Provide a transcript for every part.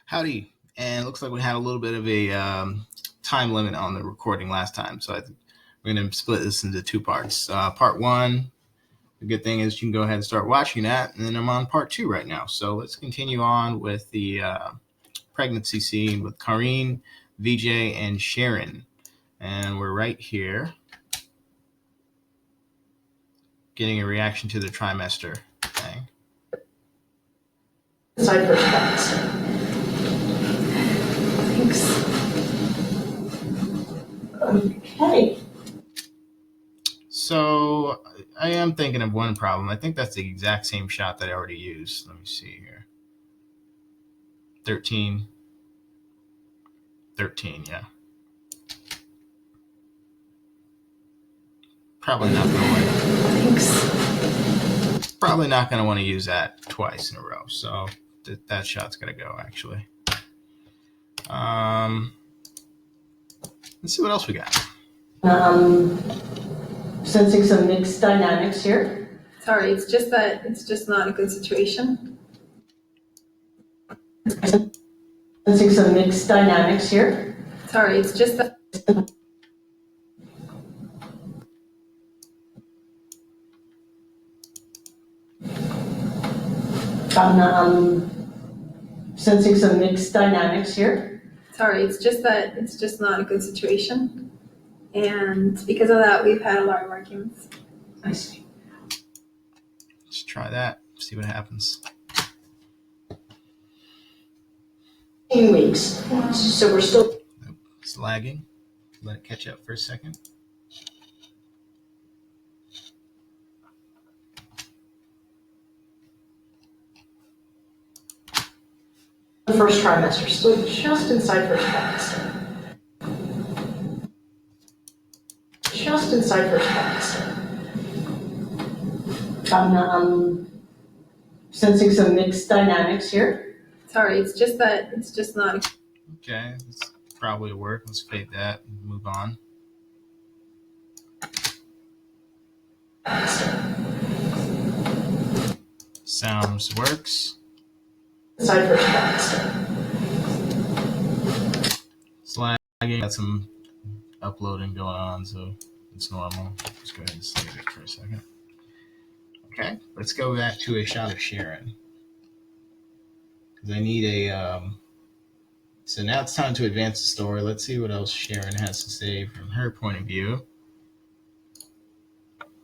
Howdy. And it looks like we had a little bit of a time limit on the recording last time. So we're going to split this into two parts. Part one, the good thing is you can go ahead and start watching that. And then I'm on part two right now. So let's continue on with the pregnancy scene with Karine, Vijay, and Sharon. And we're right here getting a reaction to the trimester thing. Side first trimester. Thanks. Okay. So I am thinking of one problem. I think that's the exact same shot that I already used. Let me see here. 13, yeah. Probably not going to want Thanks. Probably not going to want to use that twice in a row. So that shot's got to go, actually. Let's see what else we got. Sensing some mixed dynamics here. Sorry, it's just not a good situation. Sensing some mixed dynamics here. Sorry, it's just that. Sensing some mixed dynamics here. Sorry, it's just not a good situation. And because of that, we've had a lot of arguments. I see. Let's try that, see what happens. 18 weeks. So we're still. It's lagging. Let it catch up for a second. The first trimester, still just inside first trimester. Just inside first trimester. Sensing some mixed dynamics here. Sorry, it's just not. Okay, this probably will work. Let's fade that and move on. Sounds works. Inside first trimester. It's lagging. Got some uploading going on, so it's normal. Just go ahead and save it for a second. Okay, let's go back to a shot of Sharon. Because I need a... So now it's time to advance the story. Let's see what else Sharon has to say from her point of view.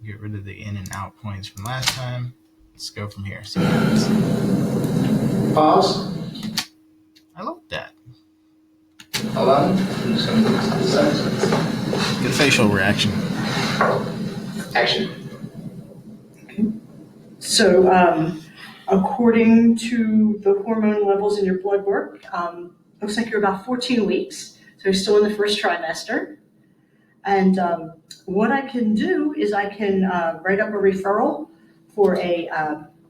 Get rid of the in and out points from last time. Let's go from here. See what happens. Pause. I love that. Hold on. Good facial reaction. Action. So, according to the hormone levels in your blood work, looks like you're about 14 weeks. So you're still in the first trimester. And what I can do is I can write up a referral for a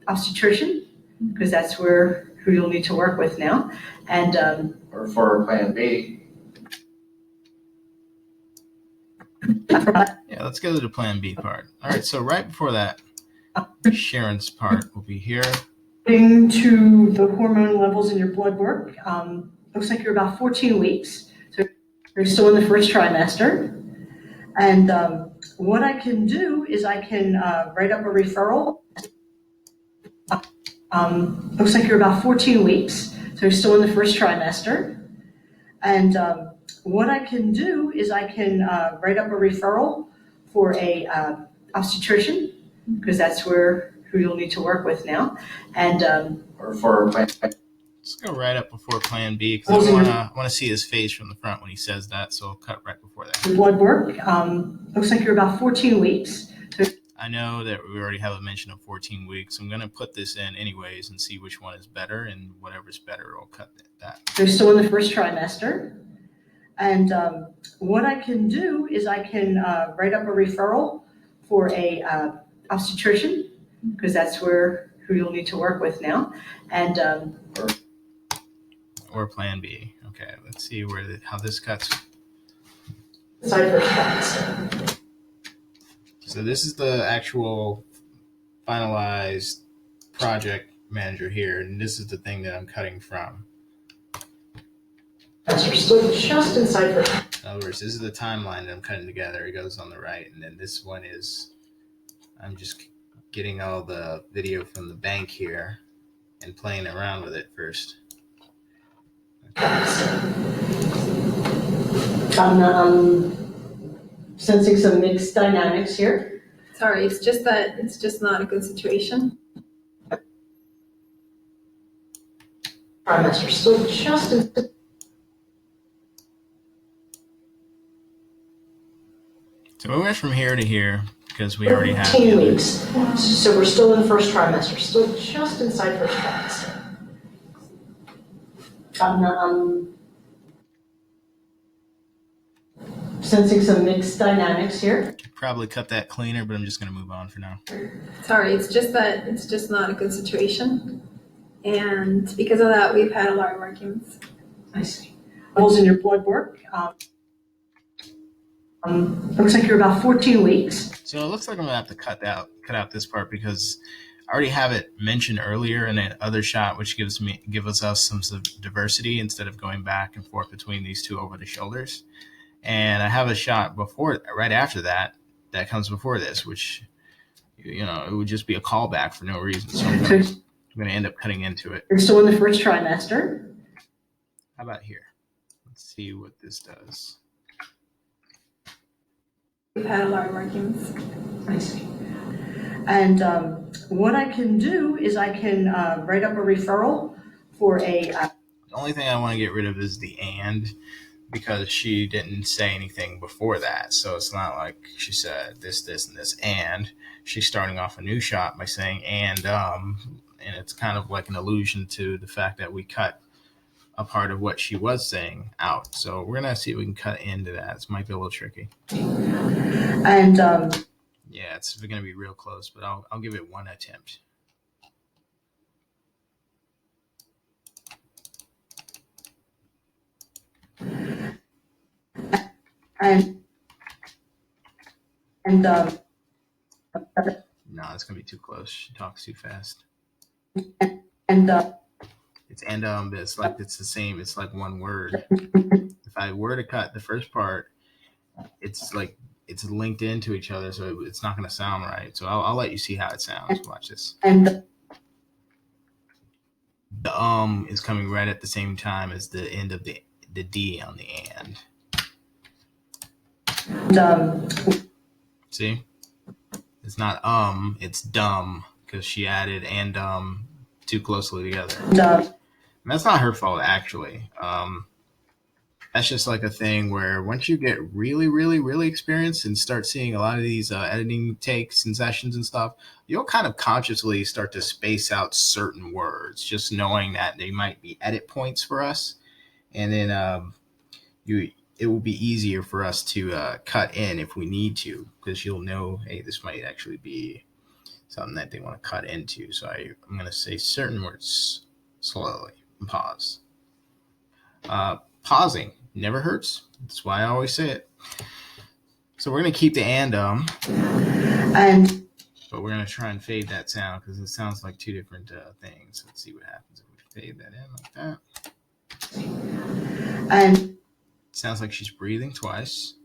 obstetrician, because that's who you'll need to work with now. And Or for Plan B. Yeah, let's go to the Plan B part. All right, so right before that, Sharon's part will be here. according to the hormone levels in your blood work, looks like you're about 14 weeks. So you're still in the first trimester. And what I can do is I can write up a referral. Looks like you're about 14 weeks. So you're still in the first trimester. And what I can do is I can write up a referral for a obstetrician, because that's who you'll need to work with now. And Or for Plan B. Let's go right up before Plan B, because I want to see his face from the front when he says that, so I'll cut right before that. the blood work, looks like you're about 14 weeks. So I know that we already have a mention of 14 weeks. I'm going to put this in anyways and see which one is better, and whatever's better, I'll cut that. they're still in the first trimester. And what I can do is I can write up a referral for a obstetrician, because that's who you'll need to work with now. And Or Plan B. Okay, let's see how this cuts. side first trimester. So this is the actual finalized project manager here, and this is the thing that I'm cutting from. Master stood just inside first. In other words, this is the timeline that I'm cutting together. It goes on the right, and then this one is, I'm just getting all the video from the bank here and playing around with it first. I'm sensing some mixed dynamics here. Sorry, it's just not a good situation. Master stood just inside. So we went from here to here because we already have 15 weeks. So we're still in the first trimester, still just inside first trimester. I'm sensing some mixed dynamics here. Probably cut that cleaner, but I'm just going to move on for now. Sorry, it's just not a good situation. And because of that, we've had a lot of arguments. I see. Levels in your blood work. Looks like you're about 14 weeks. So it looks like I'm going to have to cut out this part because I already have it mentioned earlier in that other shot, which gives us some diversity instead of going back and forth between these two over the shoulders. And I have a shot right after that comes before this, which, it would just be a callback for no reason. So I'm going to end up cutting into it. You're still in the first trimester. How about here? Let's see what this does. We've had a lot of arguments. I see. And what I can do is I can write up a referral for a. The only thing I want to get rid of is the and, because she didn't say anything before that. So it's not like she said this, and this, and she's starting off a new shot by saying and it's kind of like an allusion to the fact that we cut a part of what she was saying out. So we're going to see if we can cut into that. This might be a little tricky. And yeah, it's going to be real close, but I'll give it one attempt. No, No, it's going to be too close. She talks too fast. and It's and but it's like it's the same. It's like one word. If I were to cut the first part, it's like it's linked into each other, so it's not going to sound right. So I'll let you see how it sounds. Watch this. and The is coming right at the same time as the end of the D on the and. See? It's not it's dumb because she added and too closely together. And that's not her fault, actually. That's just like a thing where once you get really, really, really experienced and start seeing a lot of these editing takes and sessions and stuff, you'll kind of consciously start to space out certain words, just knowing that they might be edit points for us. And then it will be easier for us to cut in if we need to, because you'll know, hey, this might actually be something that they want to cut into. So I'm going to say certain words slowly and pause. Pausing never hurts. That's why I always say it. So we're going to keep the and but we're going to try and fade that sound because it sounds like two different things. Let's see what happens if we fade that in like that. and It sounds like she's breathing twice.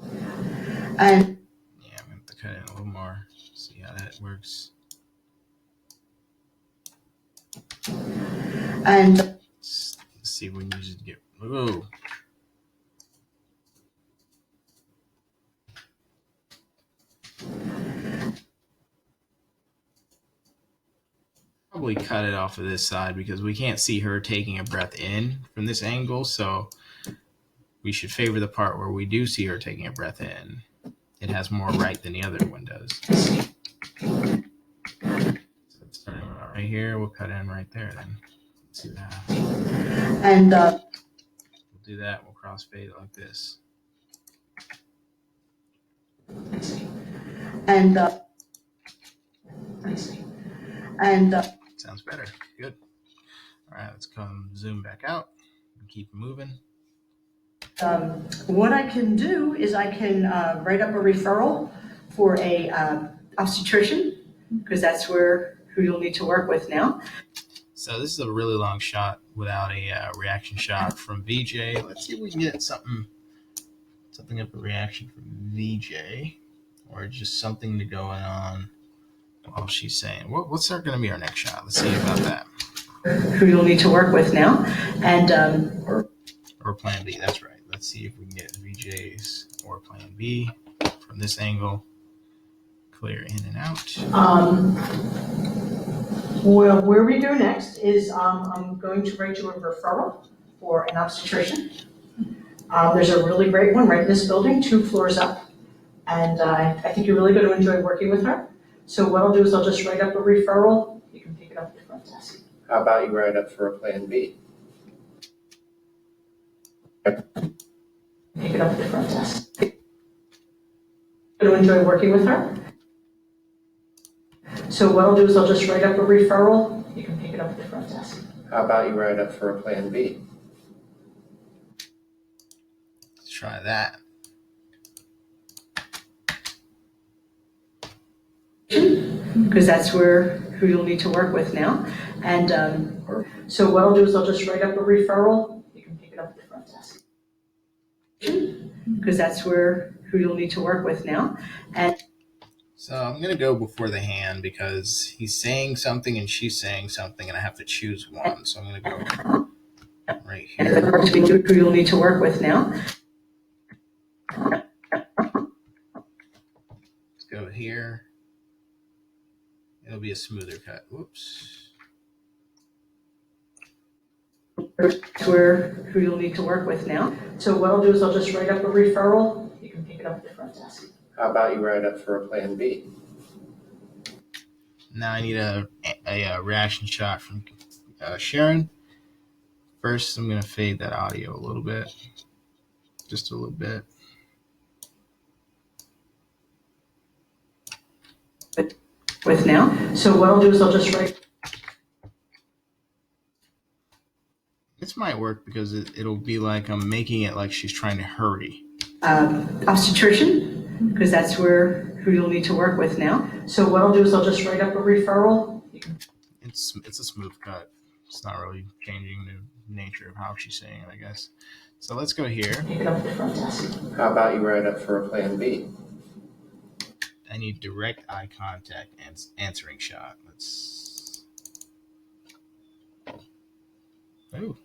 and Yeah, I'm going to have to cut in a little more. See how that works. and Let's see if we can use it to get. Whoa. Probably cut it off of this side because we can't see her taking a breath in from this angle. So we should favor the part where we do see her taking a breath in. It has more right than the other one does. So it's starting right here. We'll cut in right there then. Let's see what happens. and We'll do that. We'll crossfade it like this. and I see. And Sounds better. Good. All right, let's come zoom back out and keep moving. what I can do is I can write up a referral for a obstetrician, because that's who you'll need to work with now. So this is a really long shot without a reaction shot from VJ. Let's see if we can get something of a reaction from VJ, or just something to going on while she's saying. What's going to be our next shot? Let's see about that. Who you'll need to work with now, and or plan B. That's right. Let's see if we can get VJ's or plan B from this angle. Clear in and out. Well, where we go next is I'm going to write you a referral for an obstetrician. There's a really great one right in this building, 2 floors up, and I think you're really going to enjoy working with her. So what I'll do is I'll just write up a referral. You can pick it up at the front desk. How about you write up for a plan B? Pick it up at the front desk. Going to enjoy working with her. So what I'll do is I'll just write up a referral. You can pick it up at the front desk. How about you write up for a plan B? Let's try that. Because that's who you'll need to work with now. And so what I'll do is I'll just write up a referral. You can pick it up at the front desk. Because that's who you'll need to work with now. And So I'm going to go before the hand because he's saying something and she's saying something and I have to choose one. So I'm going to go right here. who you'll need to work with now. Let's go here. It'll be a smoother cut. Whoops. Who you'll need to work with now. So what I'll do is I'll just write up a referral. You can pick it up at the front desk. How about you write up for a plan B? Now I need a reaction shot from Sharon. First, I'm going to fade that audio a little bit. Just a little bit. With now. So what I'll do is I'll just write. This might work because it'll be like I'm making it like she's trying to hurry. Obstetrician, because that's who you'll need to work with now. So what I'll do is I'll just write up a referral. It's a smooth cut. It's not really changing the nature of how she's saying it, I guess. So let's go here. Pick it up at the front desk. How about you write up for a plan B? I need direct eye contact and answering shot. Ooh.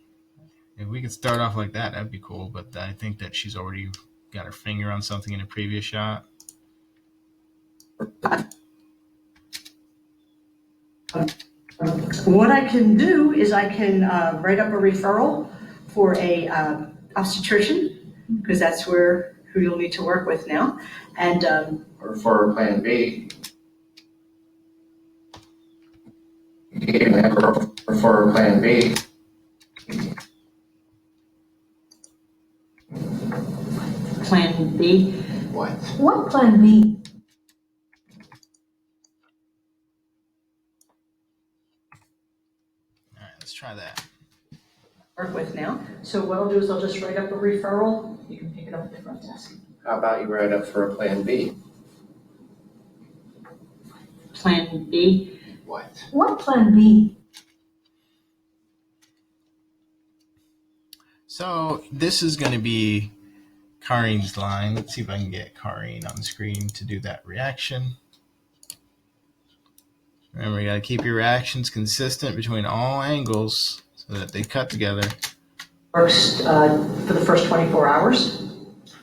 If we could start off like that, that'd be cool. But I think that she's already got her finger on something in a previous shot. What I can do is I can write up a referral for a obstetrician, because that's who you'll need to work with now. And Or for a plan B? Or for a plan B? plan B. What? What plan B? All right, let's try that. Work with now. So what I'll do is I'll just write up a referral. You can pick it up at the front desk. How about you write up for a plan B? Plan B. What? What plan B? So this is going to be Kareen's line. Let's see if I can get Kareen on the screen to do that reaction. Remember, you got to keep your reactions consistent between all angles so that they cut together. Works for the first 24 hours.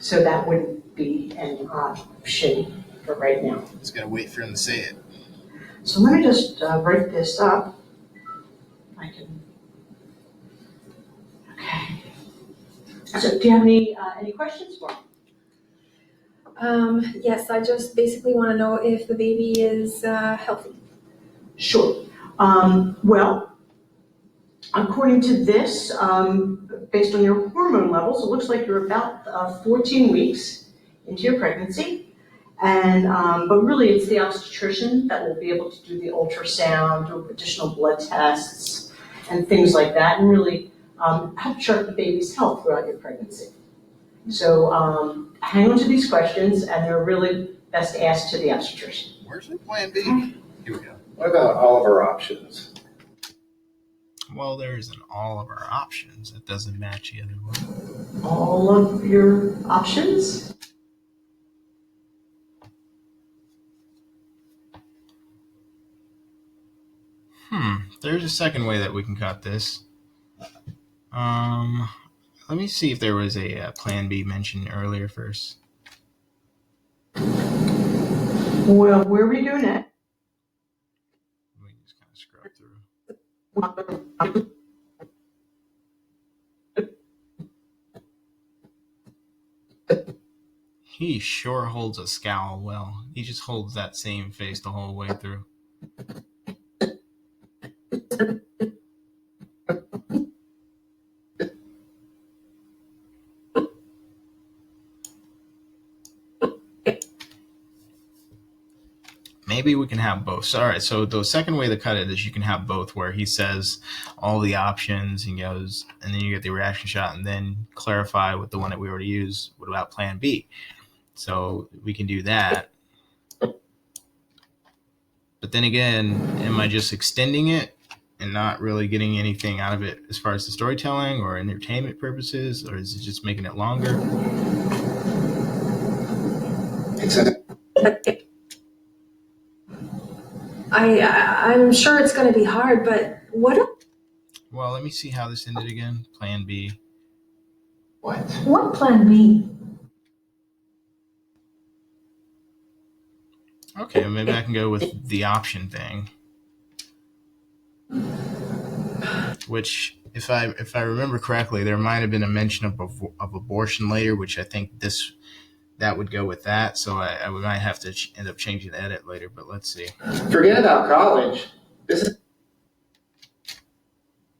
So that would be an option for right now. Just got to wait for him to say it. So let me just write this up. I can. Okay. So do you have any questions for me? Yes, I just basically want to know if the baby is healthy. Sure. Well, according to this, based on your hormone levels, it looks like you're about 14 weeks into your pregnancy. And but really, it's the obstetrician that will be able to do the ultrasound, do additional blood tests, and things like that, and really help chart the baby's health throughout your pregnancy. So hang on to these questions, and they're really best asked to the obstetrician. Where's the plan B? Here we go. What about all of our options? Well, there isn't all of our options. It doesn't match the other one. All of your options? There's a second way that we can cut this. Let me see if there was a plan B mentioned earlier first. Well, where are we doing that? Let me just kind of scrub through. He sure holds a scowl well. He just holds that same face the whole way through. Maybe we can have both. So, all right, so the second way to cut it is you can have both, where he says all the options and goes, and then you get the reaction shot, and then clarify with the one that we already used. What about plan B? So we can do that. But then again, am I just extending it and not really getting anything out of it as far as the storytelling or entertainment purposes, or is it just making it longer? I'm sure it's going to be hard, but what? Well, let me see how this ended again. Plan B. What? What plan B? Okay, maybe I can go with the option thing. Which, if I remember correctly, there might have been a mention of abortion later, which I think that would go with that. So I might have to end up changing the edit later, but let's see. Forget about college. This is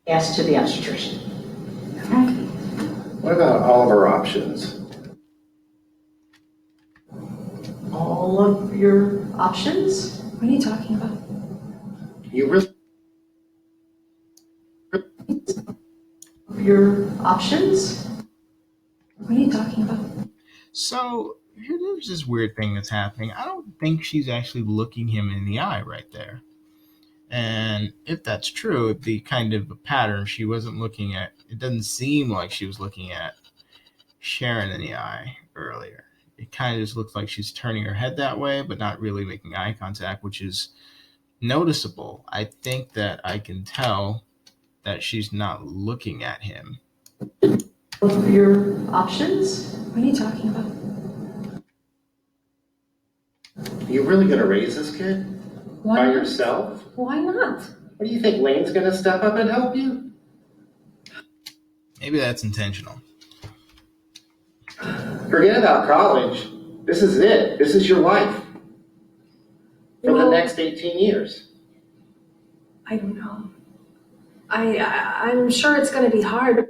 Yes to the obstetrician. What about all of our options? All of your options? What are you talking about? You really Your options? What are you talking about? So there's this weird thing that's happening. I don't think she's actually looking him in the eye right there. And if that's true, it'd be kind of a pattern. She wasn't looking at, it doesn't seem like she was looking at Sharon in the eye earlier. It kind of just looks like she's turning her head that way, but not really making eye contact, which is noticeable. I think that I can tell that she's not looking at him. All of your options? What are you talking about? You really gonna raise this kid? Why By not? yourself? Why not? What do you think, Lane's gonna step up and help you? Maybe that's intentional. Forget about college. This is it. This is your life. For the Well- next 18 years. I don't know. I'm sure it's going to be hard.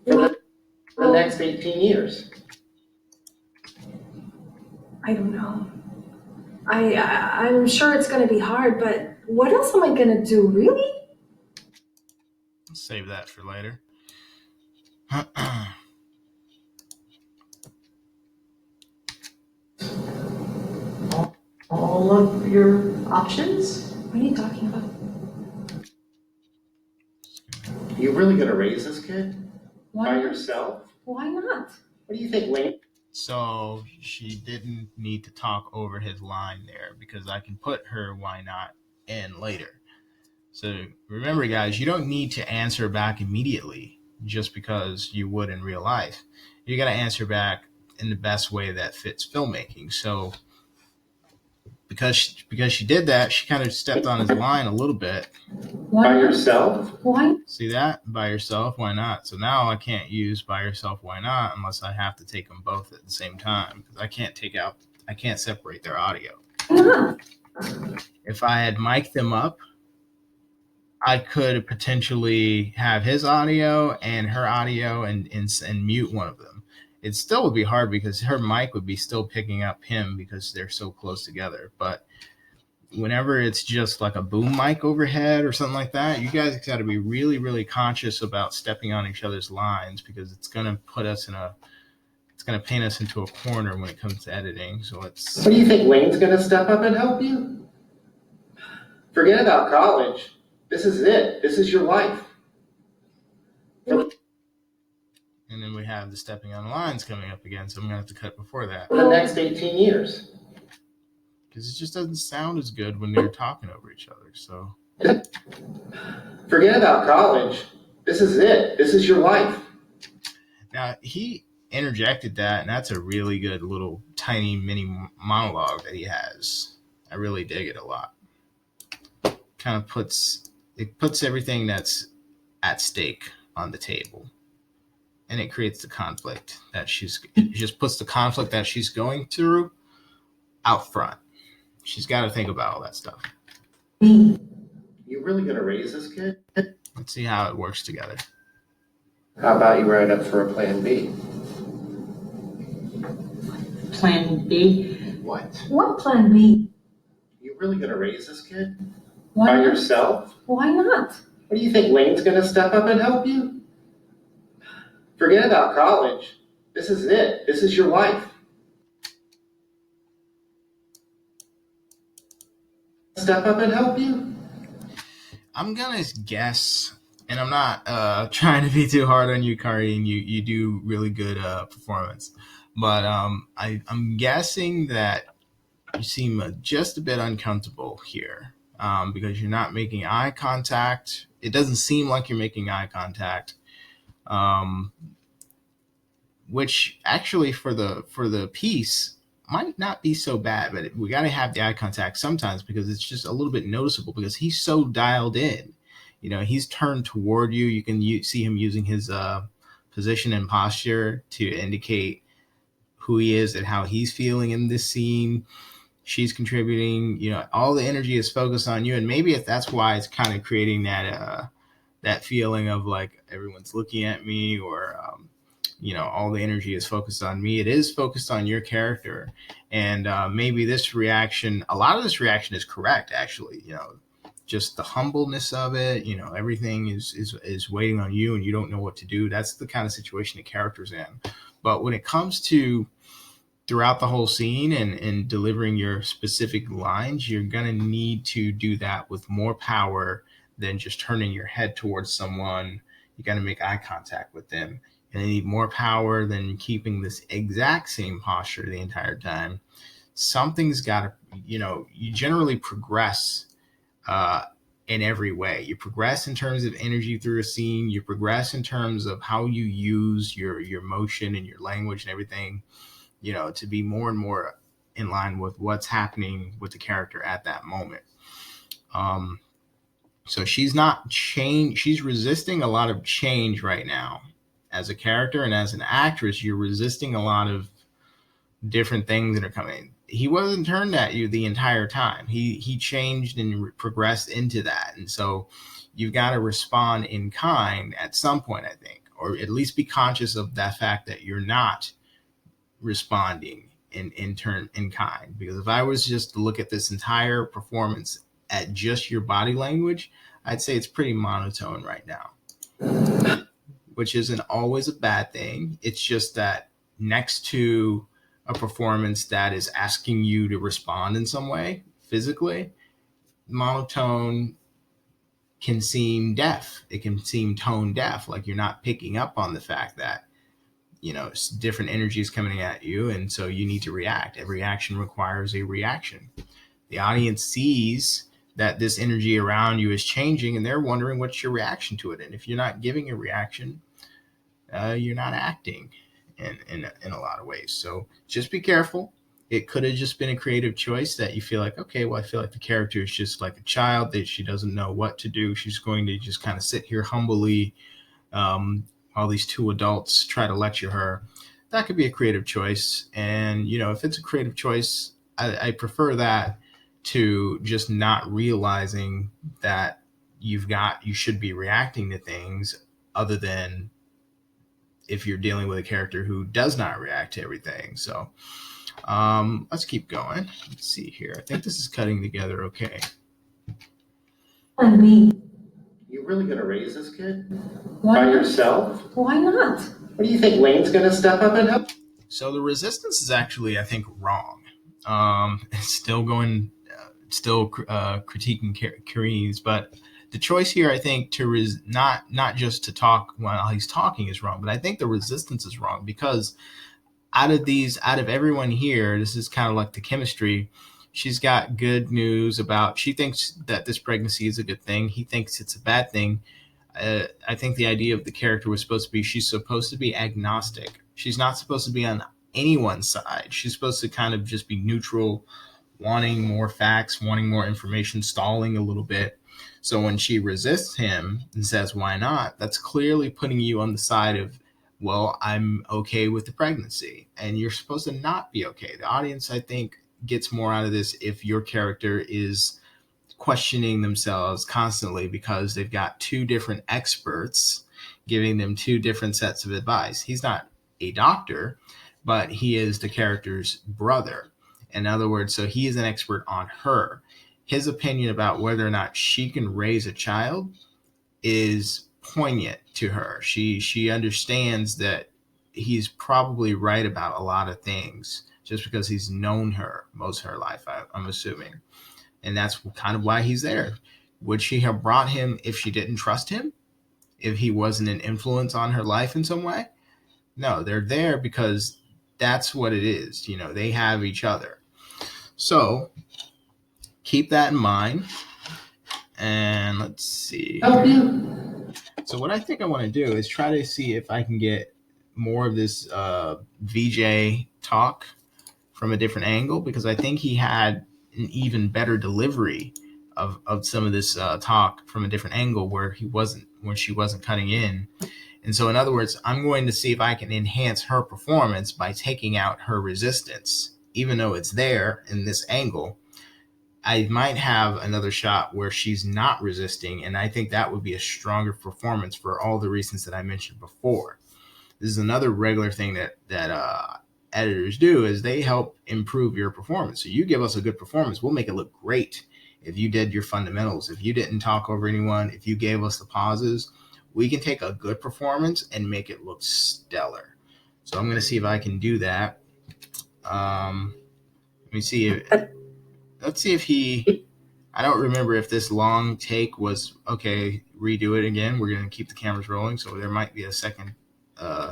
For the next 18 years. I don't know. I'm sure it's going to be hard, but what else am I going to do, really? Let's save that for later. All of your options? What are you talking about? You really gonna raise this kid? Why By not? yourself? Why not? What do you think, Lane? So she didn't need to talk over his line there because I can put her why not in later. So remember, guys, you don't need to answer back immediately just because you would in real life. You got to answer back in the best way that fits filmmaking. So because she did that, she kind of stepped on his line a little bit. Why By not? yourself? Why? See that? By yourself, why not? So now I can't use by yourself, why not, unless I have to take them both at the same time. Because I can't separate their audio. Why not? If I had mic'd them up, I could potentially have his audio and her audio and mute one of them. It still would be hard because her mic would be still picking up him because they're so close together. But whenever it's just like a boom mic overhead or something like that, you guys got to be really, really conscious about stepping on each other's lines because it's going to paint us into a corner when it comes to editing. So What do you think, Lane's gonna step up and help you? Forget about college. This is it. This is your life. And then we have the stepping on lines coming up again, so I'm gonna have to cut before that For the next 18 years. because it just doesn't sound as good when they're talking over each other. So Forget about college. This is it. This is your life. now he interjected that, and that's a really good little tiny mini monologue that he has. I really dig it a lot. Kind of puts everything that's at stake on the table, and it creates the conflict that it just puts the conflict that she's going through out front. She's got to think about all that stuff. B, You really gonna raise this kid? Let's see how it works together. How about you write up for a plan B? Plan B. What? what plan B? You really gonna raise this kid? Why By not? yourself? Why not? What do you think, Lane's gonna step up and help you? Forget about college. This is it. This is your life. Step up and help you? I'm gonna guess, and I'm not trying to be too hard on you, Kari, and you do really good performance, but I'm guessing that you seem just a bit uncomfortable here because you're not making eye contact. It doesn't seem like you're making eye contact, which actually for the piece might not be so bad, but we got to have the eye contact sometimes because it's just a little bit noticeable because he's so dialed in. You know, he's turned toward you. You can see him using his position and posture to indicate who he is and how he's feeling in this scene. She's contributing. You know, all the energy is focused on you, and maybe that's why it's kind of creating that feeling of like everyone's looking at me, or you know, all the energy is focused on me. It is focused on your character, and maybe a lot of this reaction is correct, actually. You know, just the humbleness of it. You know, everything is waiting on you, and you don't know what to do. That's the kind of situation the character's in. But when it comes to throughout the whole scene and delivering your specific lines, you're gonna need to do that with more power than just turning your head towards someone. You got to make eye contact with them. And they need more power than keeping this exact same posture the entire time. Something's got to, you know, you generally progress in every way. You progress in terms of energy through a scene. You progress in terms of how you use your motion and your language and everything, you know, to be more and more in line with what's happening with the character at that moment. So she's not change. She's resisting a lot of change right now. As a character and as an actress, you're resisting a lot of different things that are coming. He wasn't turned at you the entire time. He changed and progressed into that. And so you've got to respond in kind at some point, I think, or at least be conscious of that fact that you're not responding in kind. Because if I was just to look at this entire performance at just your body language, I'd say it's pretty monotone right now, which isn't always a bad thing. It's just that next to a performance that is asking you to respond in some way physically, monotone can seem deaf. It can seem tone deaf, like you're not picking up on the fact that, you know, different energies coming at you, and so you need to react. Every action requires a reaction. The audience sees that this energy around you is changing, and they're wondering what's your reaction to it. And if you're not giving a reaction, you're not acting in a lot of ways. So just be careful. It could have just been a creative choice that you feel like, okay, well, I feel like the character is just like a child, that she doesn't know what to do. She's going to just kind of sit here humbly while these two adults try to lecture her. That could be a creative choice. And, you know, if it's a creative choice, I prefer that to just not realizing that you should be reacting to things, other than if you're dealing with a character who does not react to everything. So let's keep going. Let's see here. I think this is cutting together okay. Plan B. You really gonna raise this kid? Why By not? yourself? Why not? What do you think, Lane's gonna step up and help? So the resistance is actually, I think, wrong. It's still going, critiquing Kari's, but the choice here, I think, to not just to talk while he's talking is wrong, but I think the resistance is wrong because out of everyone here, this is kind of like the chemistry. She's got good news about. She thinks that this pregnancy is a good thing. He thinks it's a bad thing. I think the idea of the character was supposed to be she's supposed to be agnostic. She's not supposed to be on anyone's side. She's supposed to kind of just be neutral, wanting more facts, wanting more information, stalling a little bit. So when she resists him and says, why not? That's clearly putting you on the side of, well, I'm okay with the pregnancy. And you're supposed to not be okay. The audience, I think, gets more out of this if your character is questioning themselves constantly because they've got two different experts giving them two different sets of advice. He's not a doctor, but he is the character's brother. In other words, so he is an expert on her. His opinion about whether or not she can raise a child is poignant to her. She understands that he's probably right about a lot of things just because he's known her most of her life, I'm assuming. And that's kind of why he's there. Would she have brought him if she didn't trust him? If he wasn't an influence on her life in some way? No, they're there because that's what it is. You know, they have each other. So keep that in mind. And let's see. Help you. So what I think I want to do is try to see if I can get more of this VJ talk from a different angle, because I think he had an even better delivery of some of this talk from a different angle when she wasn't cutting in. And so in other words, I'm going to see if I can enhance her performance by taking out her resistance, even though it's there in this angle. I might have another shot where she's not resisting, and I think that would be a stronger performance for all the reasons that I mentioned before. This is another regular thing that editors do, is they help improve your performance. So you give us a good performance, we'll make it look great. If you did your fundamentals, if you didn't talk over anyone, if you gave us the pauses, we can take a good performance and make it look stellar. So I'm going to see if I can do that. Let me see. Let's see if I don't remember if this long take was, okay, redo it again. We're going to keep the cameras rolling. So there might be a second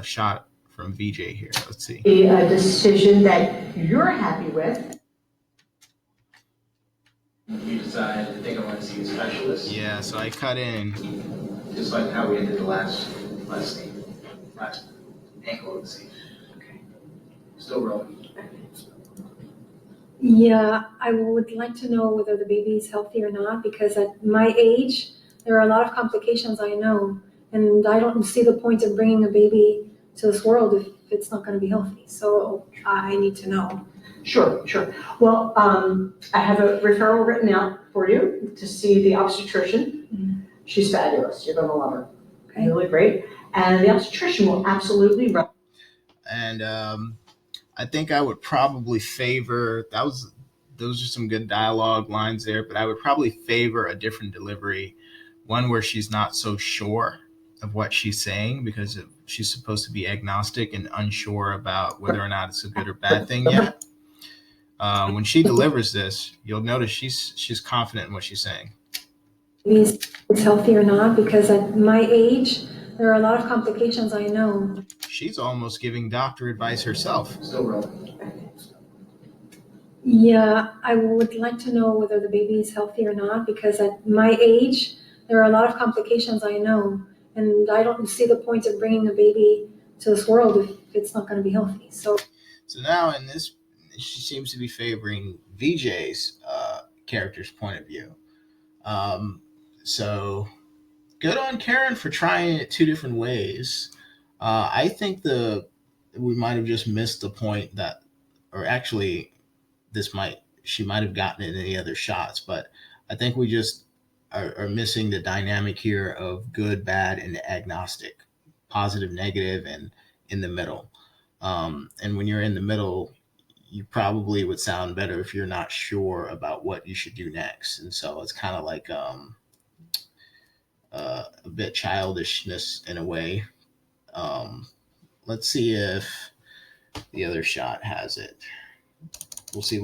shot from VJ here. Let's see. A decision that you're happy with. You decide, I think I want to see a specialist. Yeah, so I cut in. Just like how we ended the last ankle of the scene. Okay. Still rolling. Yeah, I would like to know whether the baby is healthy or not, because at my age, there are a lot of complications I know, and I don't see the point of bringing a baby to this world if it's not going to be healthy. So I need to know. Sure. Well, I have a referral written out for you to see the obstetrician. Mm-hmm. She's fabulous. You're gonna love her. Okay. Really great. And the obstetrician will absolutely run. And I think I would probably favor, those are some good dialogue lines there, but I would probably favor a different delivery, one where she's not so sure of what she's saying, because she's supposed to be agnostic and unsure about whether or not it's a good or bad thing yet. When she delivers this, you'll notice she's confident in what she's saying. Baby is healthy or not, because at my age, there are a lot of complications I know. She's almost giving doctor advice herself. Still rolling. Yeah, I would like to know whether the baby is healthy or not, because at my age, there are a lot of complications I know, and I don't see the point of bringing a baby to this world if it's not going to be healthy. So now in this, she seems to be favoring VJ's character's point of view. So good on Karen for trying it two different ways. I think we might have just missed the point that, or actually she might have gotten it in the other shots, but I think we just are missing the dynamic here of good, bad, and agnostic, positive, negative, and in the middle. And when you're in the middle, you probably would sound better if you're not sure about what you should do next. And so it's kind of like a bit childishness in a way. Let's see if the other shot has it. We'll see if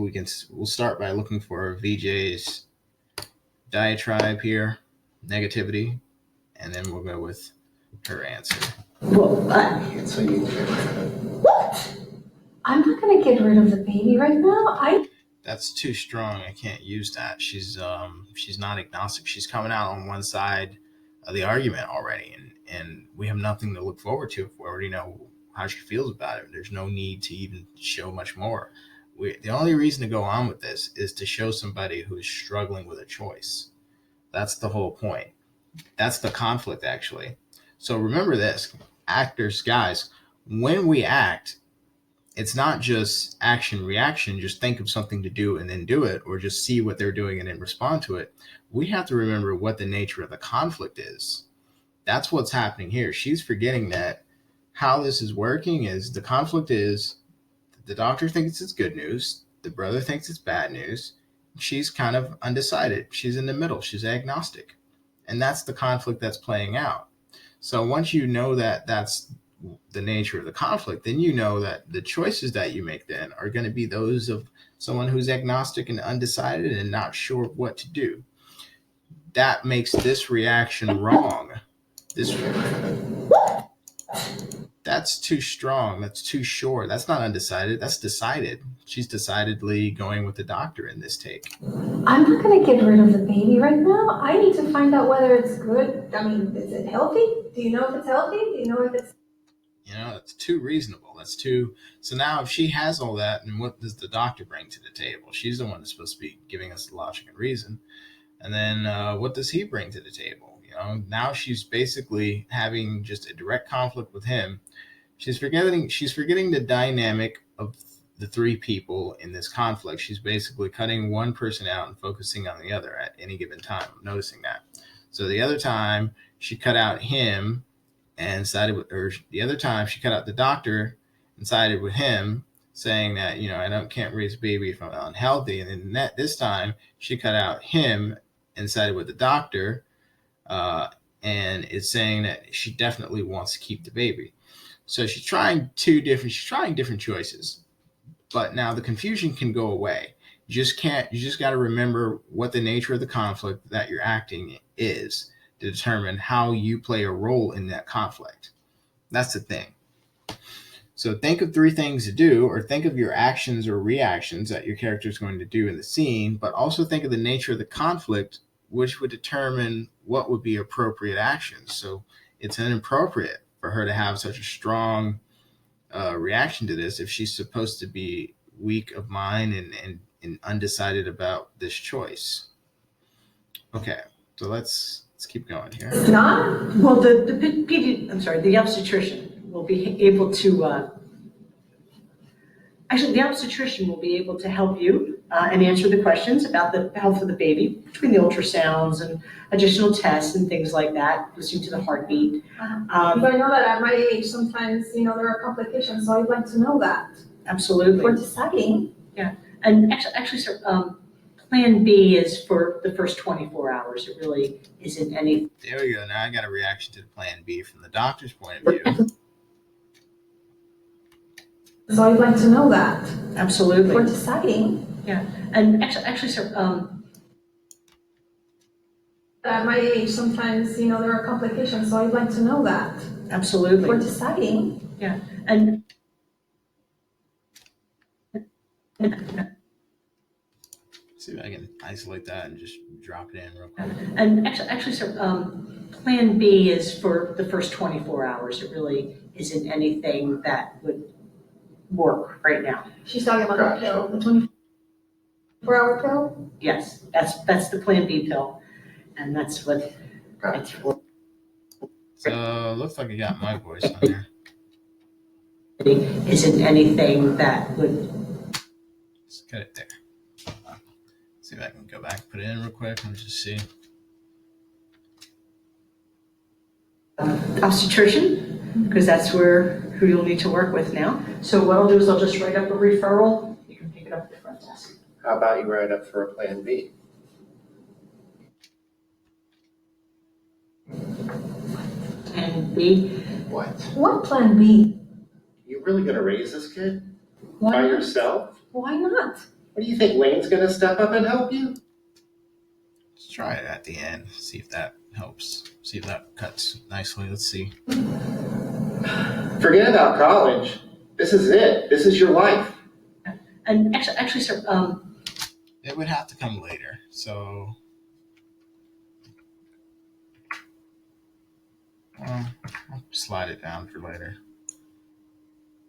we'll start by looking for VJ's diatribe here. negativity, and then we'll go with her answer. Well, So you What? I'm not gonna get rid of the baby right now. That's too strong. I can't use that. She's not agnostic. She's coming out on one side of the argument already, and we have nothing to look forward to if we already know how she feels about it. There's no need to even show much more. The only reason to go on with this is to show somebody who is struggling with a choice. That's the whole point. That's the conflict, actually. So remember this, actors, guys, when we act, it's not just action reaction, just think of something to do and then do it, or just see what they're doing and then respond to it. We have to remember what the nature of the conflict is. That's what's happening here. She's forgetting that how this is working is the conflict is the doctor thinks it's good news, the brother thinks it's bad news. She's kind of undecided. She's in the middle. She's agnostic. And that's the conflict that's playing out. So once you know that that's the nature of the conflict, then you know that the choices that you make then are going to be those of someone who's agnostic and undecided and not sure what to do. That makes this reaction wrong. That's too strong. That's too short. That's not undecided. That's decided. She's decidedly going with the doctor in this take. I'm not gonna get rid of the baby right now. I need to find out whether it's good. I mean, is it healthy? Do you know if it's healthy? Do you know if it's... That's too reasonable. That's too. So now if she has all that, then what does the doctor bring to the table? She's the one that's supposed to be giving us the logic and reason. And then what does he bring to the table? Now she's basically having just a direct conflict with him. She's forgetting the dynamic of the three people in this conflict. She's basically cutting one person out and focusing on the other at any given time. I'm noticing that. So the other time she cut out him and sided with, or the other time she cut out the doctor and sided with him, saying that, I can't raise a baby if I'm unhealthy. And then this time she cut out him and sided with the doctor, and it's saying that she definitely wants to keep the baby. So she's trying different choices, but now the confusion can go away. You just got to remember what the nature of the conflict that you're acting is to determine how you play a role in that conflict. That's the thing. So think of three things to do, or think of your actions or reactions that your character is going to do in the scene, but also think of the nature of the conflict, which would determine what would be appropriate actions. So it's inappropriate for her to have such a strong reaction to this if she's supposed to be weak of mind and undecided about this choice. Okay, so let's keep going here. not, well, the obstetrician will be able to, the obstetrician will be able to help you and answer the questions about the health of the baby between the ultrasounds and additional tests and things like that, listening to the heartbeat. But I know that at my age, sometimes, there are complications, so I'd like to know that. Absolutely. For deciding. And actually, sir, Plan B is for the first 24 hours. It really isn't any. There we go. Now I got a reaction to the Plan B from the doctor's point of view. So I'd like to know that. Absolutely. For deciding. And actually, sir, At my age, sometimes, there are complications, so I'd like to know that. absolutely. For deciding. And See if I can isolate that and just drop it in real quick. And actually, sir, Plan B is for the first 24 hours. It really isn't anything that would work right now. She's talking about the pill, the 24-hour pill? Yes, that's the Plan B pill, and that's what it's for. So looks like I got my voice on there. Isn't anything that would. Let's cut it there. See if I can go back, put it in real quick, and just see. Obstetrician, because that's who you'll need to work with now. So what I'll do is I'll just write up a referral. You can pick it up at the front desk. How about you write up for a Plan B? And B, What? What Plan B? You really gonna raise this kid Why by not? yourself? Why not? What do you think, Lane's gonna step up and help you? Let's try it at the end. See if that helps. See if that cuts nicely. Let's see. Forget about college. This is it. This is your life. And actually, sir, It would have to come later. So I'll slide it down for later.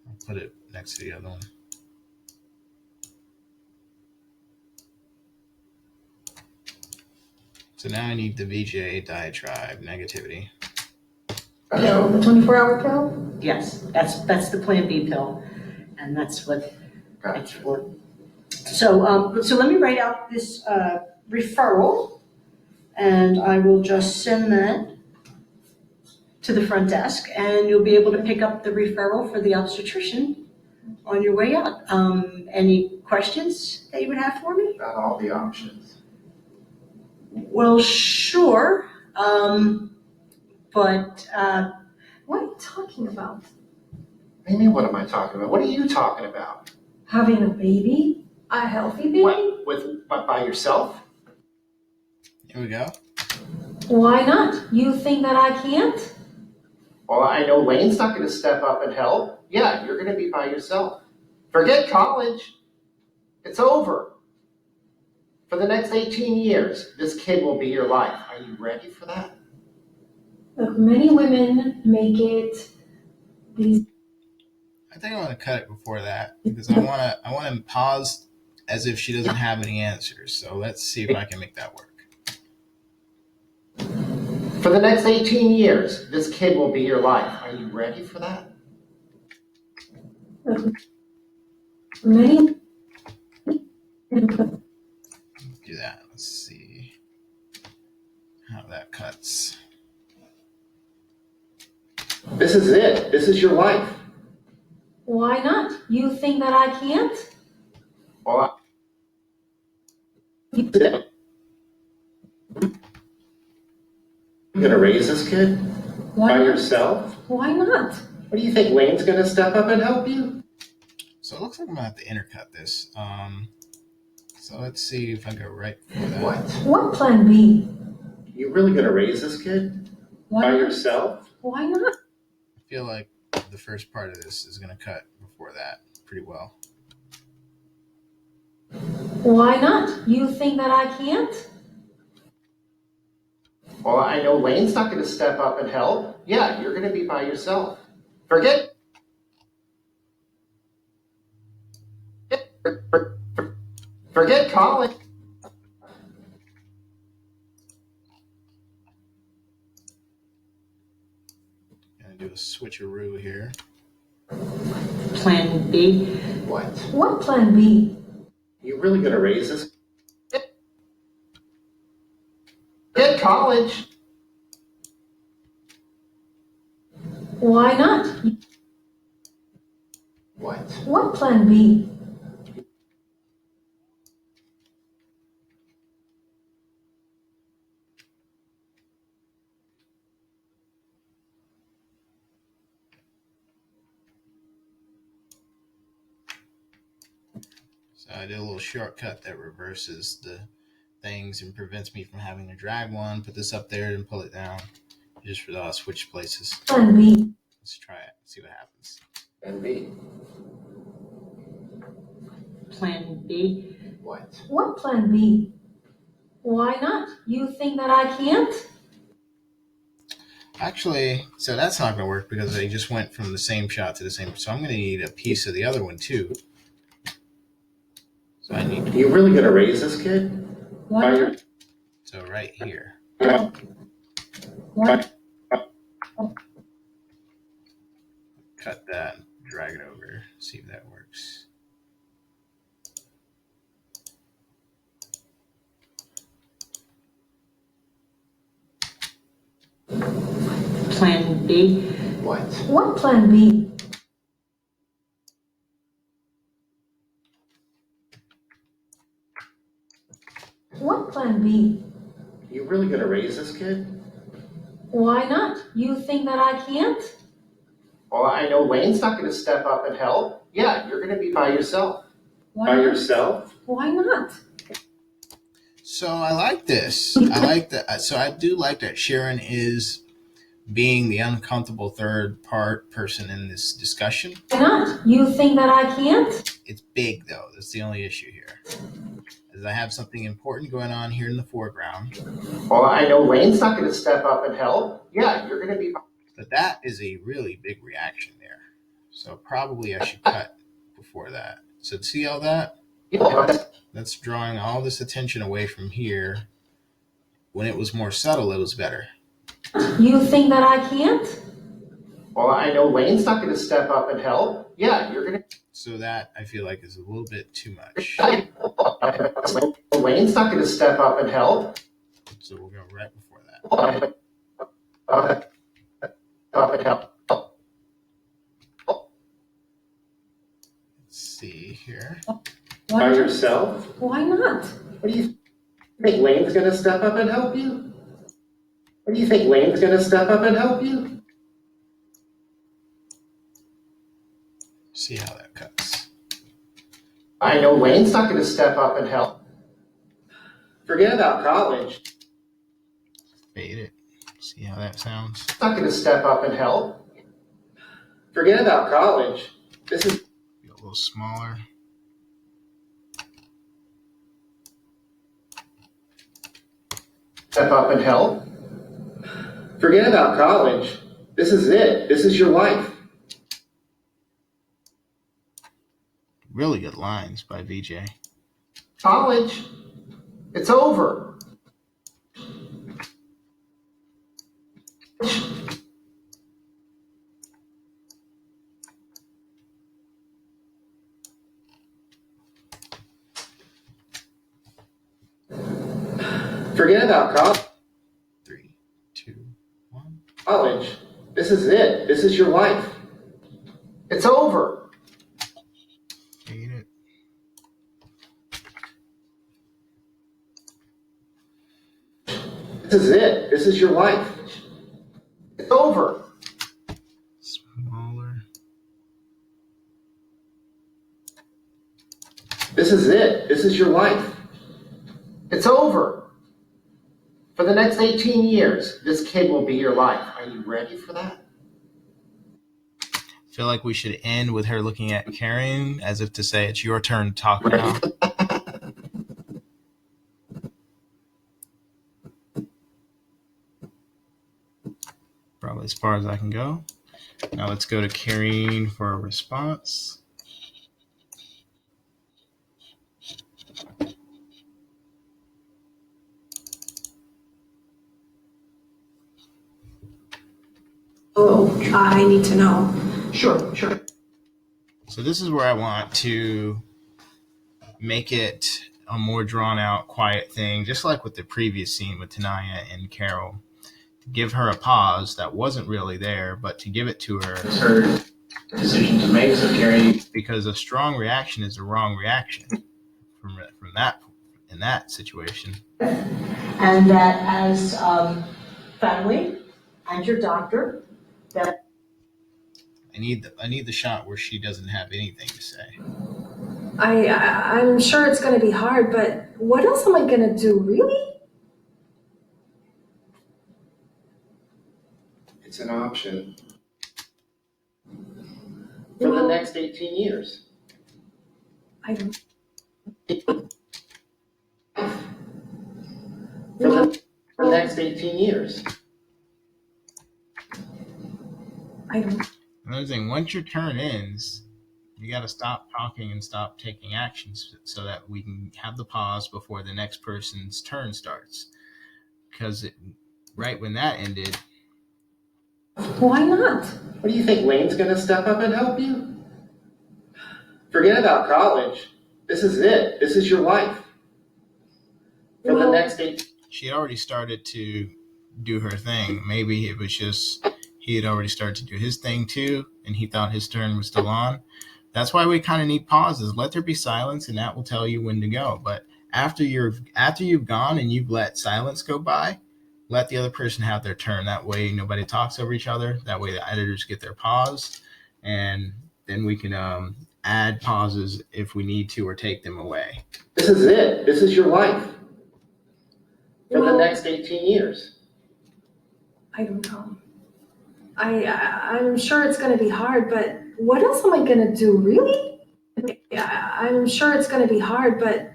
I'll put it next to the other one. So now I need the VJ diatribe negativity. Pill, the 24-hour pill? yes, that's the Plan B pill, and that's what it's for. So, so let me write out this referral, and I will just send that to the front desk, and you'll be able to pick up the referral for the obstetrician on your way out. Any questions that you would have for me? About all the options. Well, sure, but What are you talking about? What do you mean, what am I talking about? What are you talking about? Having a baby? A healthy baby? What, by yourself? Here we go. Why not? You think that I can't? Well, I know Lane's not going to step up and help. Yeah, you're going to be by yourself. Forget college. It's over. For the next 18 years, this kid will be your life. Are you ready for that? Look, many women make it these. I think I want to cut it before that because I want to pause as if she doesn't have any answers. So let's see if I can make that work. For the next 18 years, this kid will be your life. Are you ready for that? Look, many. Do that. Let's see how that cuts. This is it. This is your life. Why not? You think that I can't? Well, you're going to raise this kid Why by not? yourself? Why not? What do you think, Lane's going to step up and help you? So it looks like I'm gonna have to intercut this. So let's see if I go right for that. What? What Plan B? You really going to raise this kid Why by not? yourself? Why not? I feel like the first part of this is gonna cut before that pretty well. Why not? You think that I can't? Well, I know Lane's not going to step up and help. Yeah, you're going to be by yourself. Forget college. Gonna do a switcheroo here. Plan B. What? What Plan B? You really going to raise this? Forget college. Why not? What? What Plan B? So I did a little shortcut that reverses the things and prevents me from having to drag one, put this up there and pull it down. Just for the switch places. Plan B. Let's try it, see what happens. And B. Plan B. What? What Plan B? Why not? You think that I can't? Actually, so that's not gonna work because they just went from the same shot to the same. So I'm gonna need a piece of the other one too. So I need You really going to raise this kid? Why By not? so right here. Why? Cut that, drag it over, see if that works. Plan B. What? What Plan B? What Plan B? You really going to raise this kid? Why not? You think that I can't? Well, I know Lane's not going to step up and help. Yeah, you're going to be by yourself. Why By not? yourself? Why not? So I like this. I like that. So I do like that Sharon is being the uncomfortable third part person in this discussion. Why not? You think that I can't? It's big though. That's the only issue here. As I have something important going on here in the foreground. Well, I know Lane's not going to step up and help. Yeah, you're going to be. But that is a really big reaction there. So probably I should cut before that. So see all that? That's drawing all this attention away from here. When it was more subtle, it was better. You think that I can't? Well, I know Lane's not going to step up and help. Yeah, you're going to. So that I feel like is a little bit too much. Lane's not going to step up and help. So we'll go right before that. Up and help. Let's see here. Why By not? yourself? Why not? What do you think Lane's going to step up and help you? What do you think Lane's going to step up and help you? See how that cuts. I know Lane's not going to step up and help. Forget about college. Fade it. See how that sounds. He's not going to step up and help. Forget about college. This is Be a little smaller. step up and help. Forget about college. This is it. This is your life. Really good lines by VJ. College. It's over. Forget about college. 3, 2, 1. College. This is it. This is your life. It's over. Fade it. This is it. This is your life. It's over. Smaller. This is it. This is your life. It's over. For the next 18 years, this kid will be your life. Are you ready for that? I feel like we should end with her looking at Karen as if to say it's your turn to talk now. Probably as far as I can go. Now let's go to Karen for a response. Oh, I need to know. Sure. So this is where I want to make it a more drawn out, quiet thing, just like with the previous scene with Tanaya and Carol. Give her a pause that wasn't really there, but to give it to her. It's her decision to make, so Carrie. Because a strong reaction is a wrong reaction from that in that situation. And that as family and your doctor, that I need the shot where she doesn't have anything to say. I'm sure it's going to be hard, but what else am I going to do, really? It's an option. For the Well, next 18 years. I don't. For the next 18 years. I don't. Another thing, once your turn ends, you got to stop talking and stop taking actions so that we can have the pause before the next person's turn starts. Because right when that ended, Why not? What do you think Lane's going to step up and help you? Forget about college. This is it. This is your life. For the Well, next 8. she had already started to do her thing. Maybe it was just he had already started to do his thing too, and he thought his turn was still on. That's why we kind of need pauses. Let there be silence, and that will tell you when to go. But after you've gone and you've let silence go by, let the other person have their turn. That way nobody talks over each other. That way the editors get their pause, and then we can add pauses if we need to or take them away. This is it. This is your life. for the Well, next 18 years? I don't know. I'm sure it's gonna be hard, but what else am I gonna do, really? I'm sure it's gonna be hard, but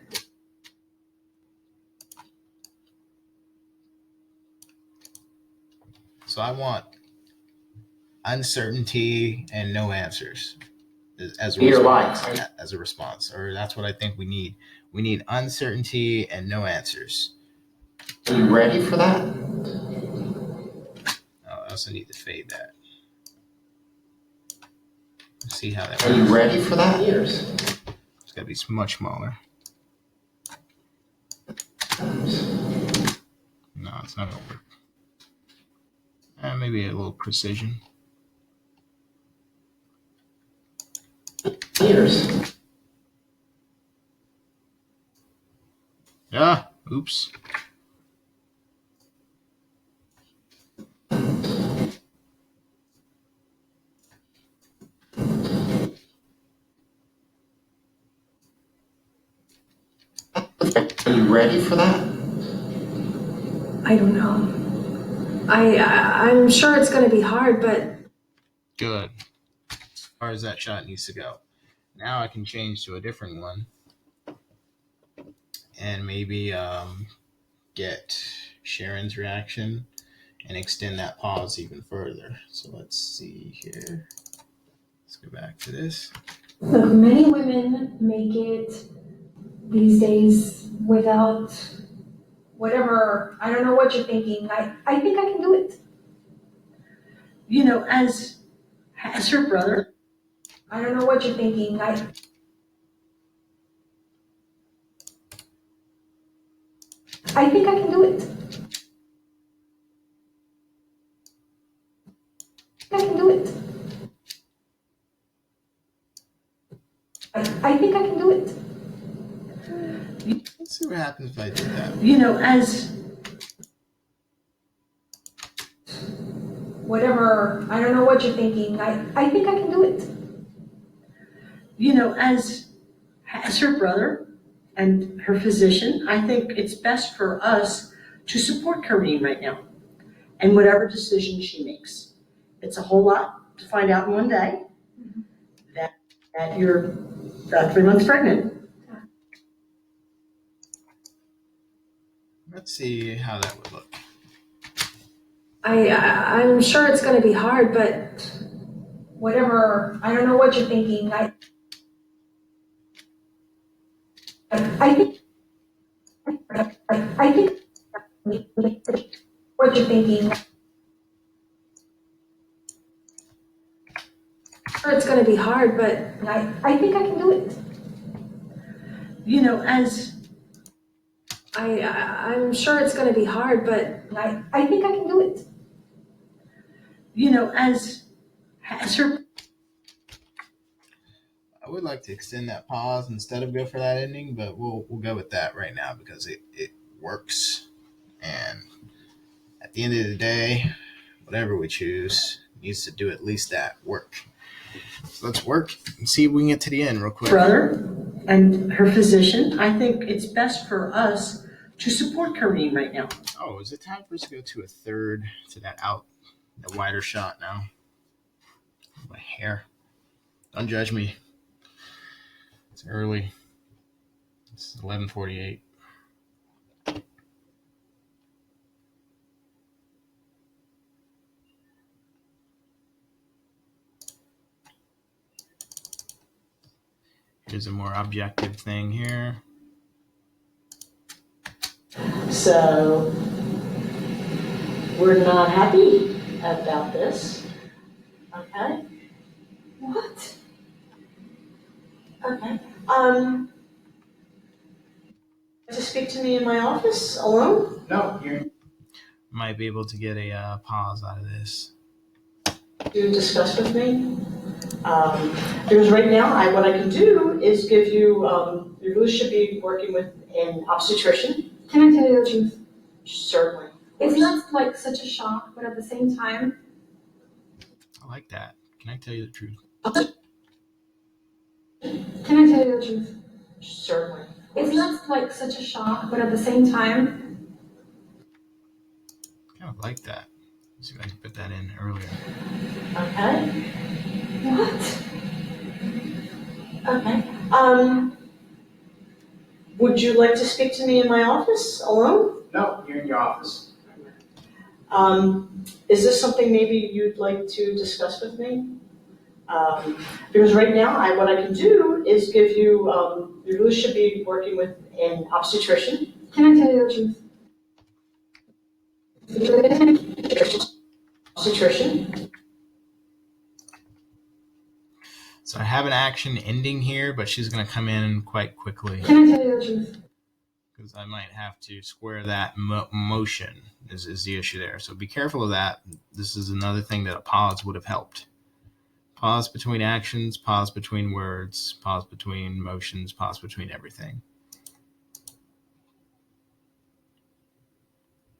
So I want uncertainty and no answers as a Your response. life. As a response, or that's what I think we need. We need uncertainty and no answers. Are you ready for that? Oh, I also need to fade that. Let's see how that Are you works. ready for that? Years. It's got to be much smaller. No, it's not gonna work. Maybe a little precision. Years. Ah, oops. Are you ready for that? I don't know. I'm sure it's gonna be hard, but Good. As far as that shot needs to go. Now I can change to a different one. And maybe get Sharon's reaction and extend that pause even further. So let's see here. Let's go back to this. look, many women make it these days without whatever. I don't know what you're thinking. I think I can do it. You know, as her brother, I don't know what you're thinking. I think I can do it. I can do it. I think I can do it. Let's see what happens if I do that. you know, as Whatever. I don't know what you're thinking. I think I can do it. you know, as her brother and her physician, I think it's best for us to support Karine right now and whatever decision she makes. It's a whole lot to find out in one day that you're about 3 months pregnant. Let's see how that would look. I'm sure it's going to be hard, but whatever. I don't know what you're thinking. I think what you're thinking. Sure, it's going to be hard, but I think I can do it. You know, as I'm sure it's going to be hard, but I think I can do it. you know, as her I would like to extend that pause instead of go for that ending, but we'll go with that right now because it works. And at the end of the day, whatever we choose needs to do at least that work. So let's work and see if we can get to the end real quick. brother and her physician, I think it's best for us to support Karine right now. Oh, is it time for us to go to a third, to that out, the wider shot now? My hair. Don't judge me. It's early. It's 11:48. Here's a more objective thing here. So we're not happy about this, okay? What? Okay. To speak to me in my office alone? No, you're. Might be able to get a pause out of this. To discuss with me? Because right now, what I can do is give you, you really should be working with an obstetrician, Can I tell you the truth? certainly. It's not like such a shock, but at the same time, I like that. Can I tell you the truth? can I tell you the truth? Certainly. It's not like such a shock, but at the same time, like that. Let's see if I can put that in earlier. Okay, What? okay. Would you like to speak to me in my office alone? No, you're in your office. Is this something maybe you'd like to discuss with me? Because right now, what I can do is give you, you really should be working with an obstetrician. Can I tell you the truth? Obstetrician. So I have an action ending here, but she's going to come in quite quickly Can I tell you the truth? because I might have to square that motion is the issue there. So be careful of that. This is another thing that a pause would have helped. Pause between actions, pause between words, pause between motions, pause between everything.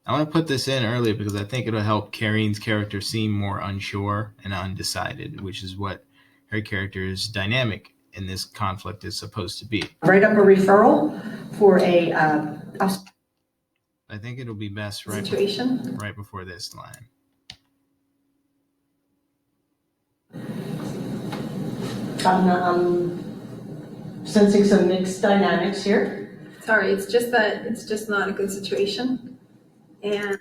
I want to put this in early because I think it'll help Kareen's character seem more unsure and undecided, which is what her character's dynamic in this conflict is supposed to be. Write up a referral for a I think it'll be best right Situation. before this line. I'm sensing some mixed dynamics here. Sorry, it's just that it's just not a good situation. And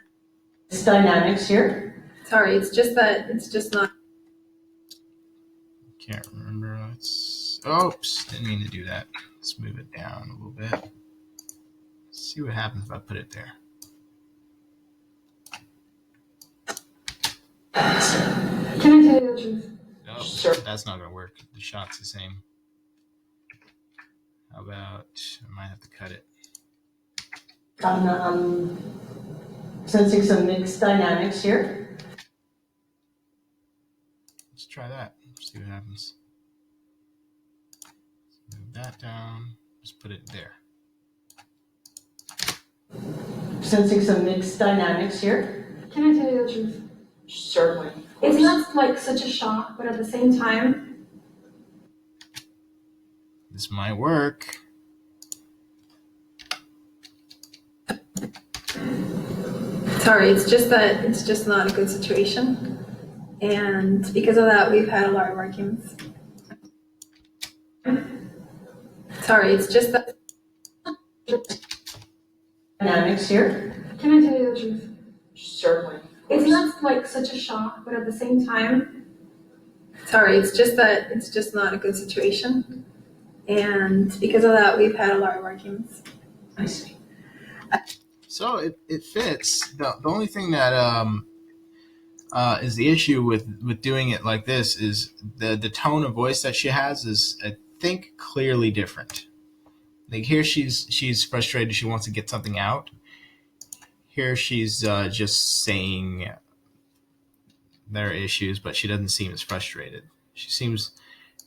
Mixed dynamics here. sorry, it's just that it's just not. Can't remember. Oops, didn't mean to do that. Let's move it down a little bit. See what happens if I put it there. Can I tell you the truth? No, Sure. that's not gonna work. The shot's the same. How about I might have to cut it. I'm sensing some mixed dynamics here. Let's try that. See what happens. Move that down. Just put it there. Sensing some mixed dynamics here. Can I tell you the truth? Certainly. It's not like such a shock, but at the same time, This might work. sorry, it's just that it's just not a good situation. And because of that, we've had a lot of arguments. Sorry, it's just that. Dynamics here. Can I tell you the truth? Certainly. It's not like such a shock, but at the same time, sorry, it's just that it's just not a good situation. And because of that, we've had a lot of arguments. I see. So it fits. The only thing that is the issue with doing it like this is the tone of voice that she has is, I think, clearly different. Like here she's frustrated, she wants to get something out. Here she's just saying there are issues, but she doesn't seem as frustrated. She seems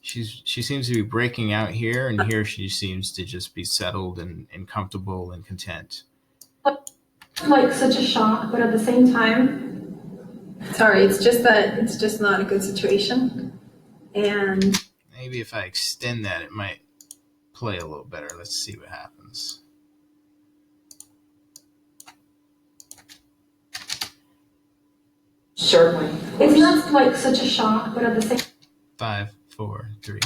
to be breaking out here, and here she seems to just be settled and comfortable and content. Like such a shock, but at the same time, sorry, it's just that it's just not a good situation. And Maybe if I extend that, it might play a little better. Let's see what happens. Certainly. it's not like such a shock, but at the 5, 4, 3.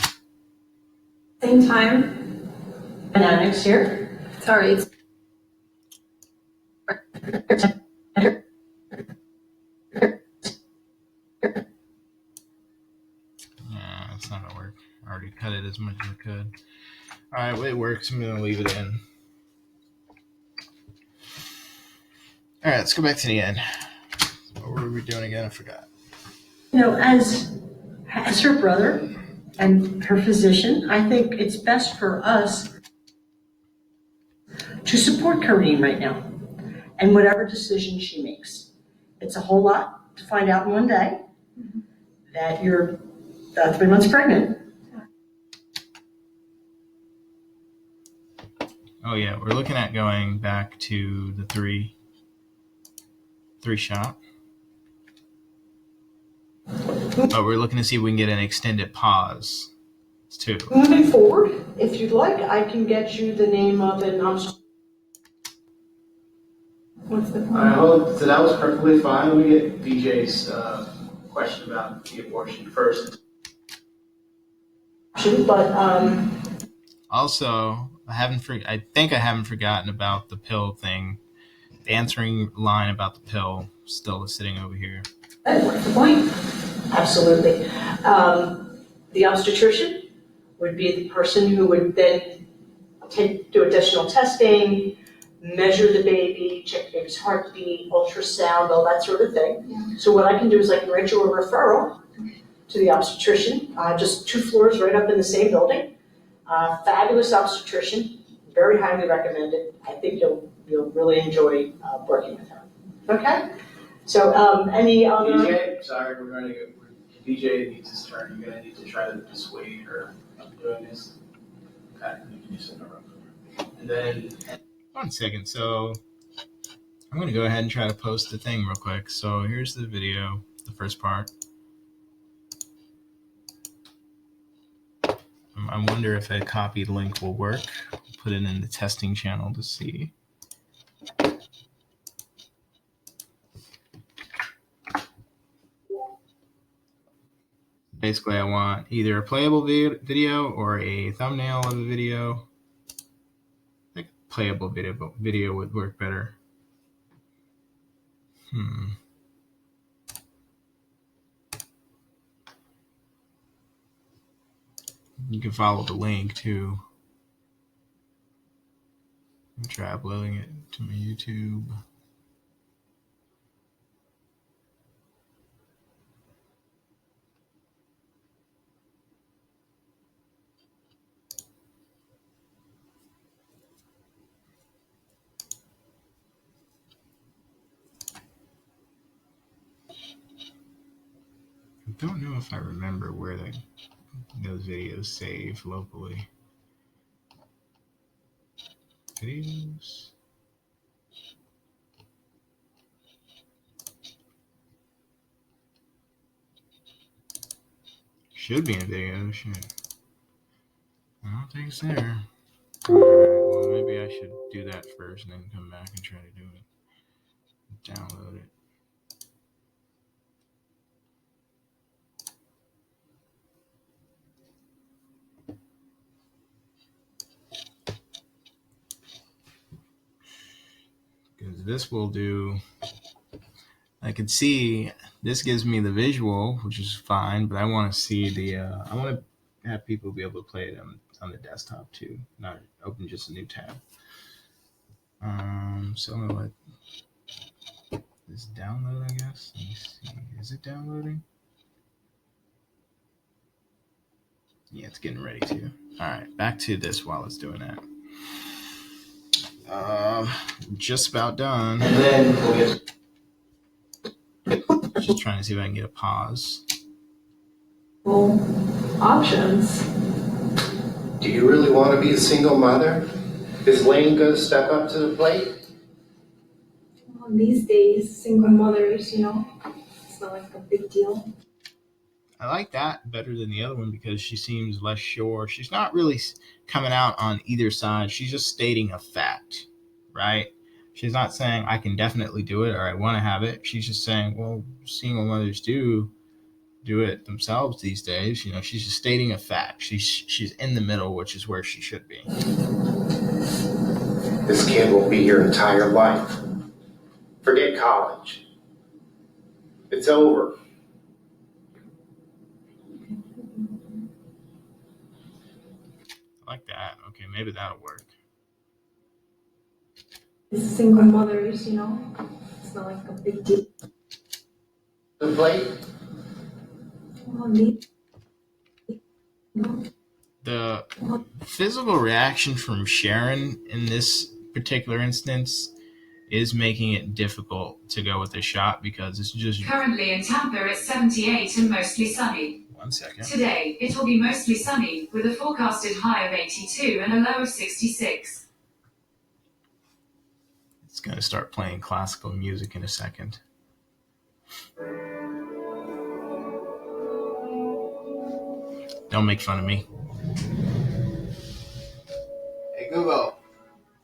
same time, Dynamics here. sorry, it's Yeah, it's not gonna work. I already cut it as much as I could. All right, well, it works. I'm gonna leave it in. All right, let's go back to the end. What were we doing again? I forgot. You know, as her brother and her physician, I think it's best for us to support Kareen right now and whatever decision she makes. It's a whole lot to find out in one day that you're 3 months pregnant. Oh yeah, we're looking at going back to the three shot. But we're looking to see if we can get an extended pause too. Moving forward, if you'd like, I can get you the name of an What's the I point? hope, so that was perfectly fine. Let me get DJ's question about the abortion first. But, Also, I think I haven't forgotten about the pill thing. The answering line about the pill still is sitting over here. what's the point? Absolutely. The obstetrician would be the person who would then do additional testing, measure the baby, check the baby's heartbeat, ultrasound, all that sort of thing. Yeah. So what I can do is I can write you a referral to the obstetrician, just 2 floors right up in the same building. Fabulous obstetrician, very highly recommended. I think you'll really enjoy working with her. Okay? So any other? DJ, sorry, DJ needs his turn. You're gonna need to try to dissuade her from doing this. Okay, you can just interrupt her. And then 1 second. So I'm going to go ahead and try to post the thing real quick. So here's the video, the first part. I wonder if a copied link will work. I'll put it in the testing channel to see. Basically, I want either a playable video or a thumbnail of a video. I think playable video would work better. You can follow the link too. I'll try uploading it to my YouTube. I don't know if I remember where those videos save locally. Videos. Should be in a video. Shit. I don't think it's there. Alright, well, maybe I should do that first and then come back and try to do it. Download it. Because this will do, I can see, this gives me the visual, which is fine, but I want to see I want to have people be able to play it on the desktop too, not open just a new tab. So I'm going to let this download, I guess. Let me see, is it downloading? Yeah, it's getting ready to. All right, back to this while it's doing that. Just about done. and then we'll get Just trying to see if I can get a pause. Options. Do you really want to be a single mother? Is Lane going to step up to the plate? Well, these days, single mothers, it's not like a big deal. I like that better than the other one because she seems less sure. She's not really coming out on either side. She's just stating a fact, right? She's not saying I can definitely do it or I want to have it. She's just saying, well, single mothers do it themselves these days. She's just stating a fact. She's in the middle, which is where she should be. This kid will be your entire life. Forget college. It's over. I like that. Okay, maybe that'll work. Single mothers, it's not like a big deal. The plate? Well, The physical reaction from Sharon in this particular instance is making it difficult to go with the shot because it's just... Currently in Tampa, it's 78 and mostly sunny. 1 second. Today, it will be mostly sunny, with a forecasted high of 82 and a low of 66. It's going to start playing classical music in a second. Don't make fun of me. Hey, Google,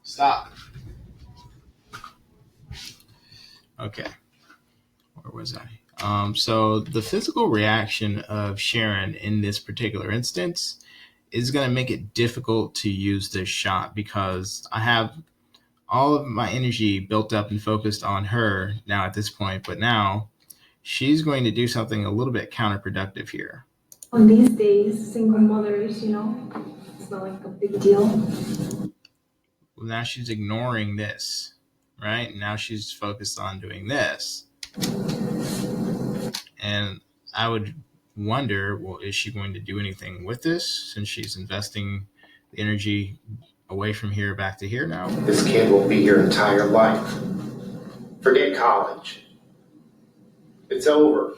stop. So the physical reaction of Sharon in this particular instance is going to make it difficult to use this shot because I have all of my energy built up and focused on her now at this point, but now she's going to do something a little bit counterproductive here. On these days, single mothers, it's not like a big deal. Well, now she's ignoring this, right? Now she's focused on doing this. And I would wonder, well, is she going to do anything with this since she's investing the energy away from here back to here now? This kid will be your entire life. Forget college. It's over.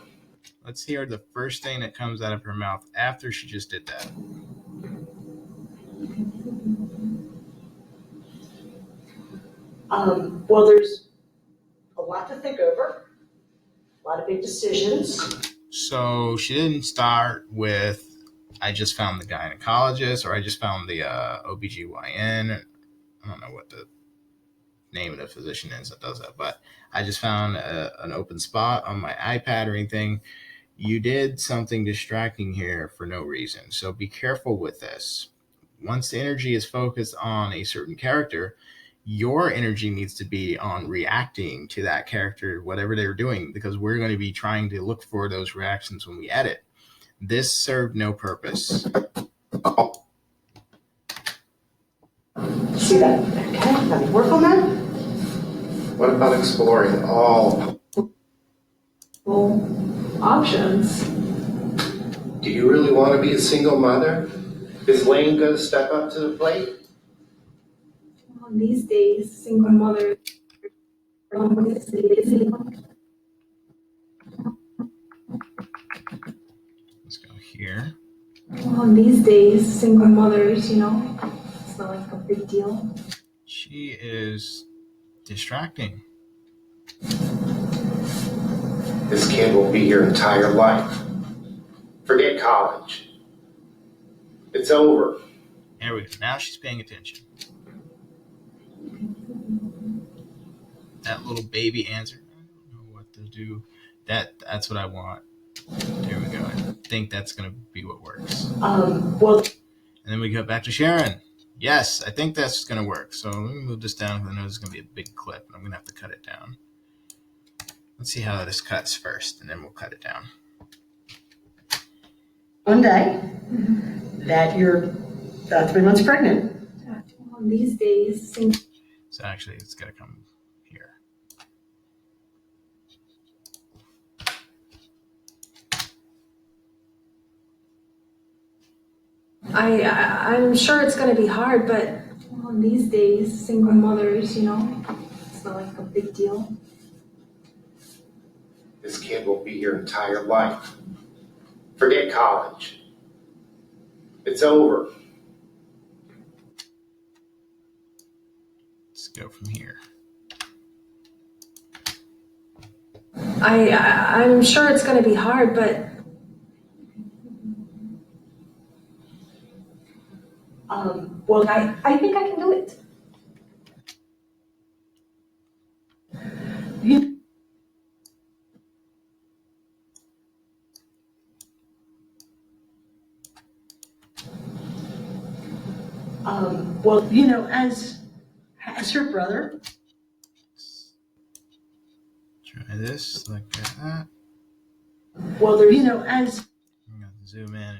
Let's hear the first thing that comes out of her mouth after she just did that. Well, there's a lot to think over, a lot of big decisions. So she didn't start with, I just found the gynecologist, or I just found the OBGYN. I don't know what the name of the physician is that does that, but I just found an open spot on my iPad or anything. You did something distracting here for no reason. So be careful with this. Once the energy is focused on a certain character, your energy needs to be on reacting to that character, whatever they're doing, because we're going to be trying to look for those reactions when we edit. This served no purpose. See that? Okay, let me work on that. What about exploring all Options. Do you really want to be a single mother? Is Lane going to step up to the plate? On these days, single mothers. Let's go here. On these days, single mothers, it's not like a big deal. She is distracting. This kid will be your entire life. Forget college. It's over. There we go. Now she's paying attention. That little baby answer. I don't know what to do. That's what I want. There we go. I think that's going to be what works. Well, And then we go back to Sharon. Yes, I think that's going to work. So let me move this down because I know this is going to be a big clip. And I'm going to have to cut it down. Let's see how this cuts first, and then we'll cut it down. One day that you're 3 months pregnant. On these days, single. So actually, it's got to come here. I'm sure it's going to be hard, but on these days, single mothers, it's not like a big deal. This kid will be your entire life. Forget college. It's over. Let's go from here. I'm sure it's going to be hard, but well, I think I can do it. You, well, as her brother, Try this like that. well, there's, as I'm going to zoom in and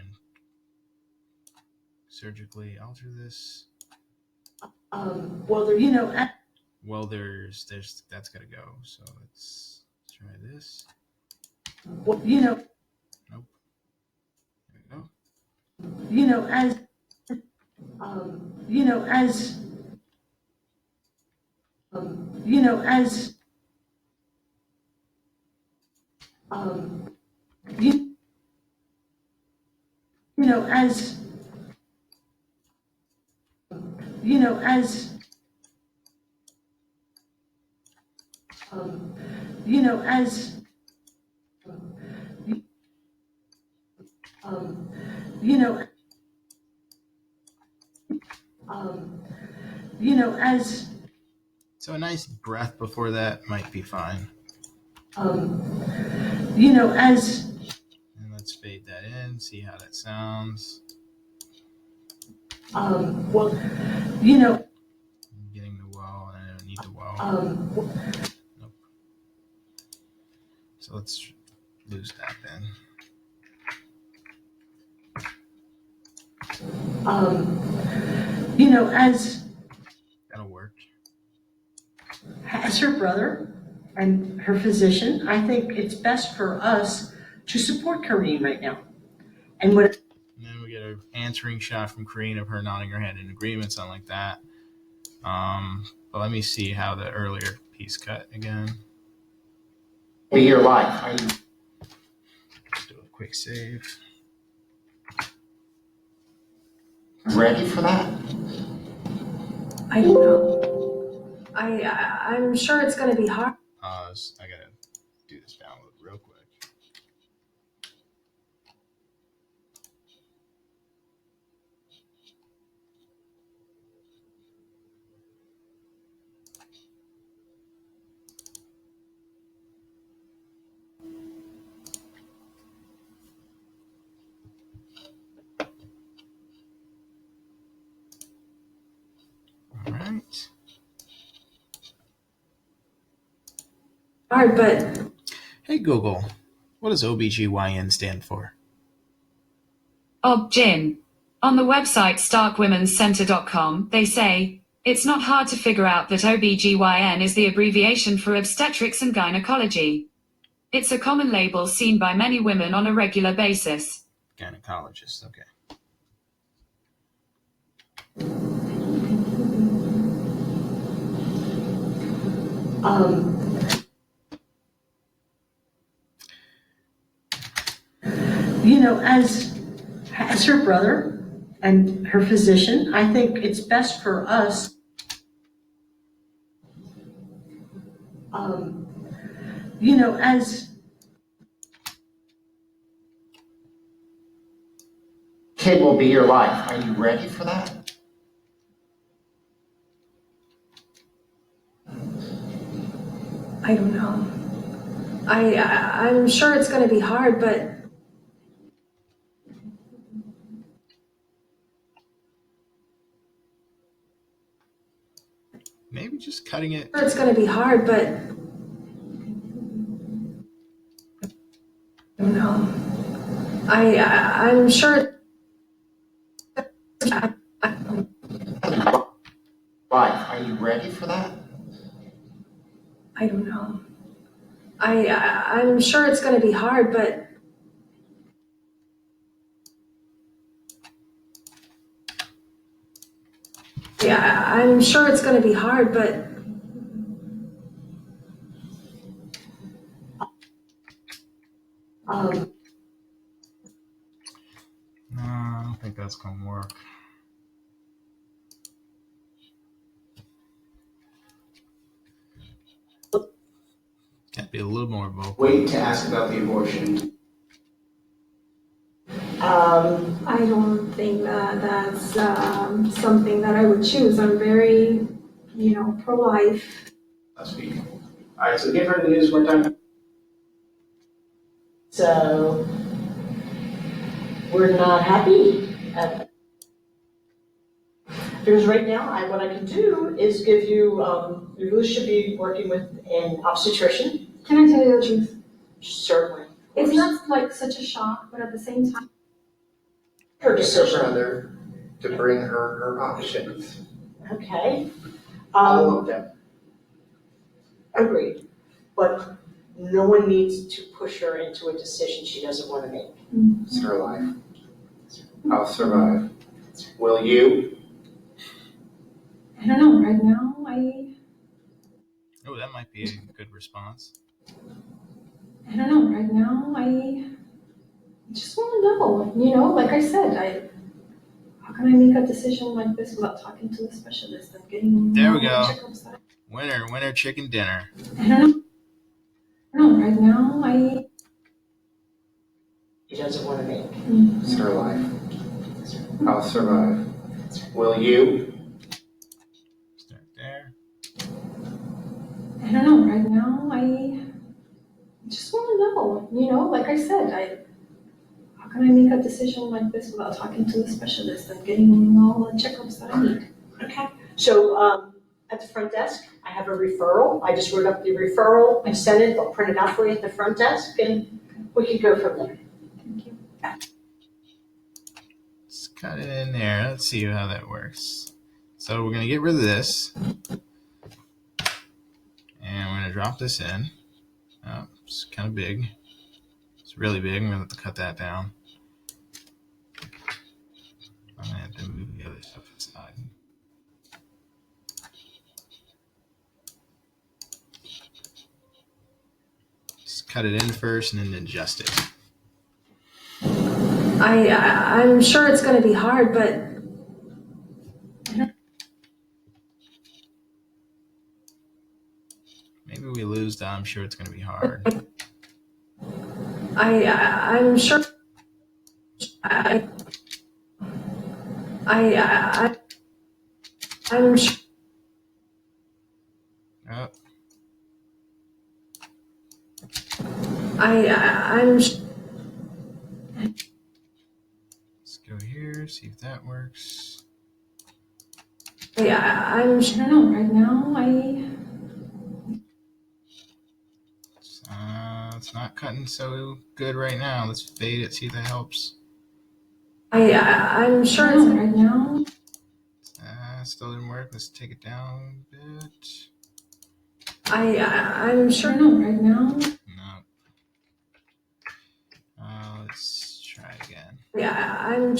surgically alter this. well, there, Well, there's that's got to go. So let's try this. well, Nope. There we go. as as, So a nice breath before that might be fine. You know, as And let's fade that in, see how that sounds. well, you know, I'm getting the well, and I don't need the well. Nope. So let's lose that then. you know, as That'll work. her brother and her physician, I think it's best for us to support Karine right now. And what And then we get an answering shot from Karine of her nodding her head in agreement, something like that. But let me see how the earlier piece cut again. Be your life. Are you Let's do a quick save. ready for that? I don't know. I'm sure it's gonna be hard. Pause. I gotta do this download real quick. All right. Hard, but Hey Google, what does OBGYN stand for? OB-GYN. On the website starkwomencenter.com, they say, it's not hard to figure out that OB-GYN is the abbreviation for obstetrics and gynecology. It's a common label seen by many women on a regular basis. Gynecologist, okay. you know, as her brother and her physician, I think it's best for us. You know, as Kid will be your life. Are you ready for that? I don't know. I'm sure it's gonna be hard, but Maybe just cutting it. it's gonna be hard, but I don't know. I'm sure. Life. Are you ready for that? I don't know. I'm sure it's gonna be hard, but I'm sure it's gonna be hard, but No, I don't think that's gonna work. Gotta be a little more vocal. Wait to ask about the abortion. I don't think that that's something that I would choose. I'm very, pro-life. Last week. All right, so give her the news one time. So we're not happy. Because right now, what I can do is give you, you really should be working with an obstetrician. Can I tell you the truth? Certainly. It's not like such a shock, but at the same time, Her Her decision. brother to bring her options. Okay. All of them. Agreed. But no one needs to push her into a decision she doesn't want to make. It's her life. I'll survive. Will you? I don't know. Right now, Oh, that might be a good response. I don't know. Right now, I just want to know. Like I said, how can I make a decision like this without talking to a specialist and getting There we go. checkups that Winner, chicken dinner. I don't know. Right now, She doesn't want to make. It's her life. I'll survive. Will you? Start there. I don't know. Right now, I just want to You know, like I said, how can I make a decision like this without talking to the specialist and getting all the checkups that I need? Okay. So, at the front desk, I have a referral. I just wrote up the referral. I sent it. They'll print it out for you at the front desk, and we can go from there. Thank you. Let's cut it in there. Let's see how that works. So we're gonna get rid of this, and we're gonna drop this in. Oh, it's kind of big. It's really big. I'm gonna have to cut that down. I'm gonna have to move the other stuff aside. Just cut it in first and then adjust it. I'm sure it's going to be hard, but Maybe we lose the I'm sure it's gonna be hard. I'm sure. I'm sure. Oh, I'm. let's go here, see if that works. I'm sure. I don't know. Right now, It's not cutting so good right now. Let's fade it, see if that helps. I'm sure it's right now. Still didn't work. Let's take it down a bit. I'm sure. No, right now. No. Let's try again. I'm.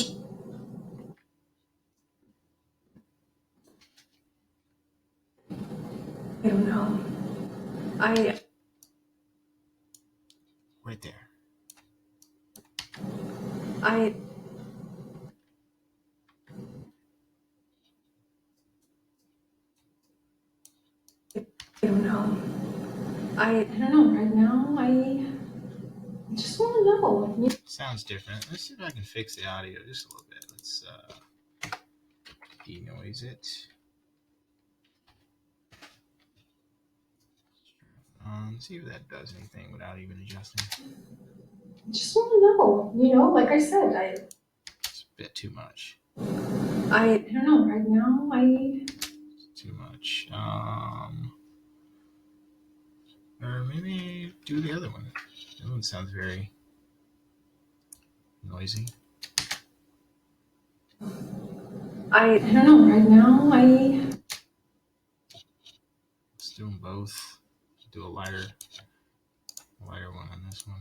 I don't know. Right there. I don't know. I don't know. Right now, I just want to know. Sounds different. Let's see if I can fix the audio just a little bit. Let's denoise it. See if that does anything without even adjusting. Just want to know. You know, like I said, It's a bit too much. I don't know. Right now, It's too much. Or maybe do the other one. The other one sounds very noisy. I don't know. Right now, Let's do them both. Do a lighter one on this one.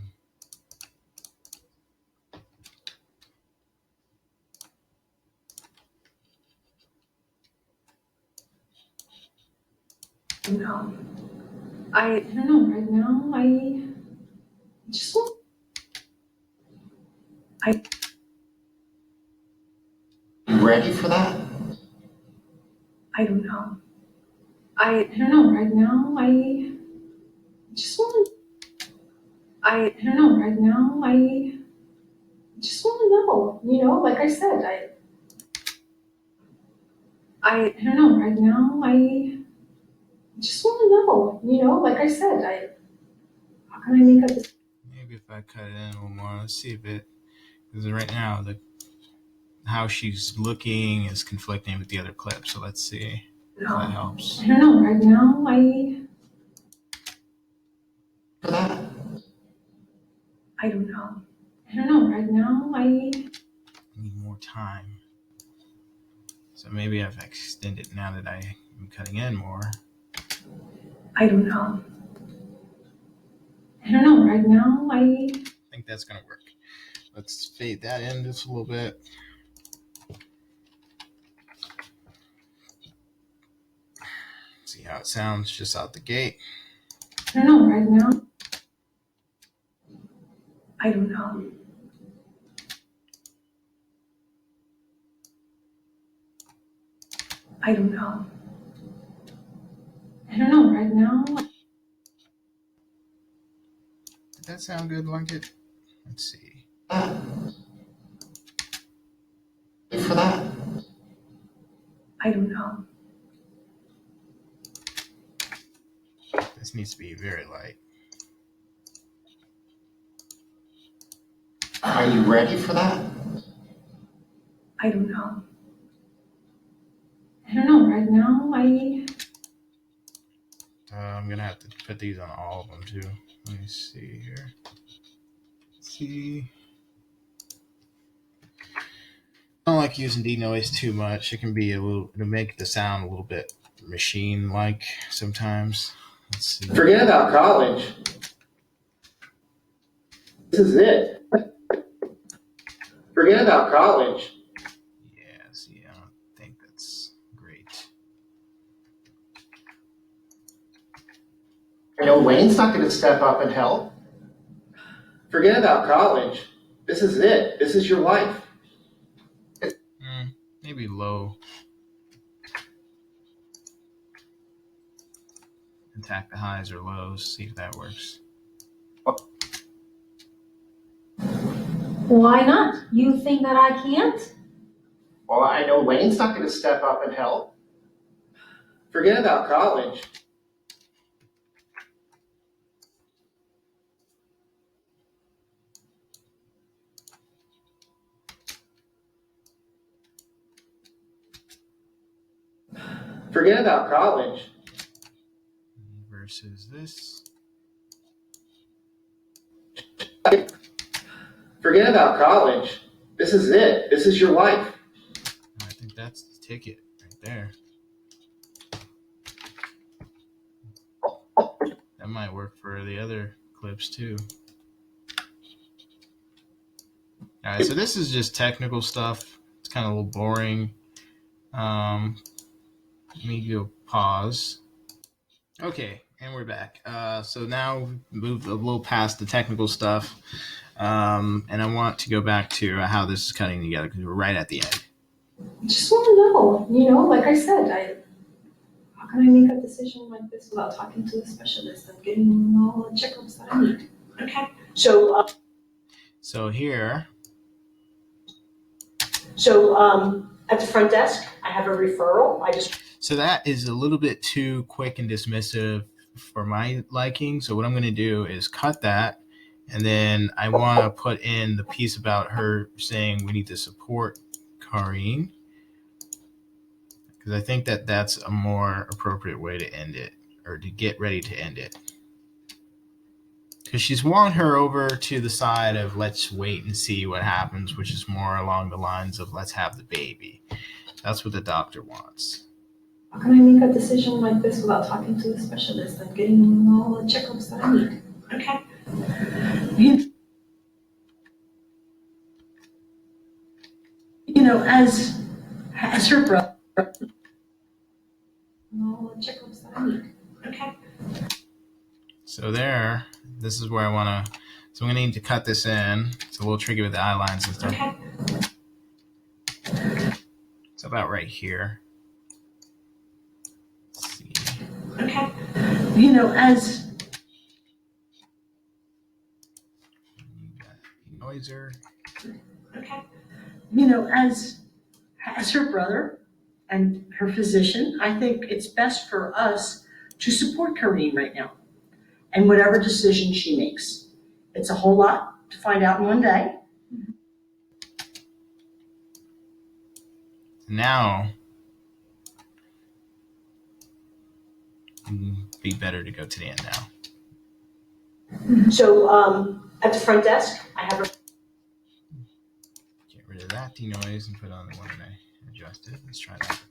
no. I don't know. Right now, I just want. You ready for that? I don't know. I don't know. Right now, I just want. I don't know. Right now, I just want to know. You know, like I said, I don't know. Right now, I just want to know. You know, like I said, how can I make a decision? Maybe if I cut it in a little more, let's see if it. Because right now how she's looking is conflicting with the other clip. So let's see if that helps. I don't know. Right now, I For that? I don't know. I don't know. Right now, I Need more time. So maybe if I extend it now that I'm cutting in more. I don't know. I don't know. Right now, I think that's gonna work. Let's fade that in just a little bit. See how it sounds just out the gate. I don't know. Right now, I don't know. I don't know. I don't know. Right now, Did that sound good, Lunkett? Let's see. For that? I don't know. This needs to be very light. Are you ready for that? I don't know. I don't know, right now, I'm gonna have to put these on all of them too. Let me see here. See. I don't like using denoise too much. It can be it'll make the sound a little bit machine-like sometimes. Let's see. Forget about college. This is it. Forget about college. Yeah, see, I don't think that's great. I know Wayne's not going to step up and help. Forget about college. This is it. This is your life. Maybe low. Attack the highs or lows, see if that works. Why not? You think that I can't? Well, I know Wayne's not going to step up and help. Forget about college. Forget about college. Versus this. Forget about college. This is it. This is your life. I think that's the ticket right there. That might work for the other clips too. All right, so this is just technical stuff. It's kind of a little boring. Let me go pause. Okay, and we're back. So now we've moved a little past the technical stuff. And I want to go back to how this is cutting together because we're right at the end. just want to know, like I said, how can I make a decision like this without talking to a specialist and getting all the checkups that I need? Okay, so, So here, at the front desk, I have a referral. so that is a little bit too quick and dismissive for my liking. So what I'm going to do is cut that. And then I want to put in the piece about her saying we need to support Karine. Because I think that that's a more appropriate way to end it, or to get ready to end it. Because she's won her over to the side of let's wait and see what happens, which is more along the lines of let's have the baby. That's what the doctor wants. How can I make a decision like this without talking to a specialist and getting all the checkups that I need? Okay. As her brother. All the checkups that I need. Okay. So there, this is where I want to, so I'm going to need to cut this in. It's a little tricky with the eye lines and stuff. Okay. It's about right here. Let's see. Okay. As Noiser. okay. As her brother and her physician, I think it's best for us to support Karine right now and whatever decision she makes. It's a whole lot to find out in one day. Now, it'd be better to go to the end now. So at the front desk, I have a Get rid of that denoise and put on the one that I adjusted. Let's try that.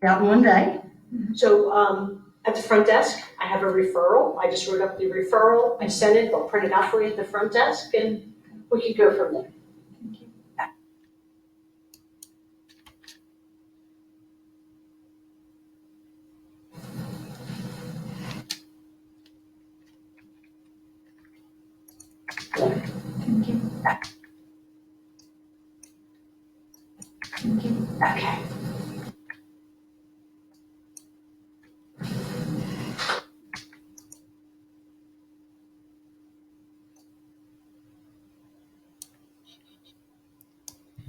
out in one day. So at the front desk, I have a referral. I just wrote up the referral. I sent it. They'll print it out for you at the front desk, and we can go from there. Thank you. Thank you. Okay.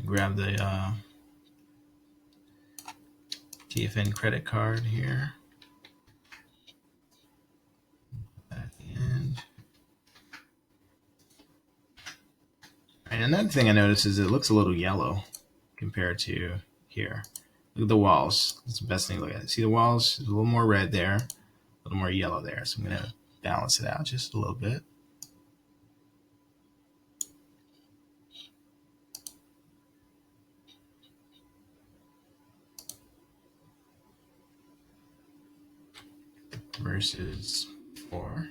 Grab the TFN credit card here. At the end. And another thing I noticed is it looks a little yellow compared to here. Look at the walls. That's the best thing to look at. See the walls? There's a little more red there, a little more yellow there. So I'm going to balance it out just a little bit. Versus 4.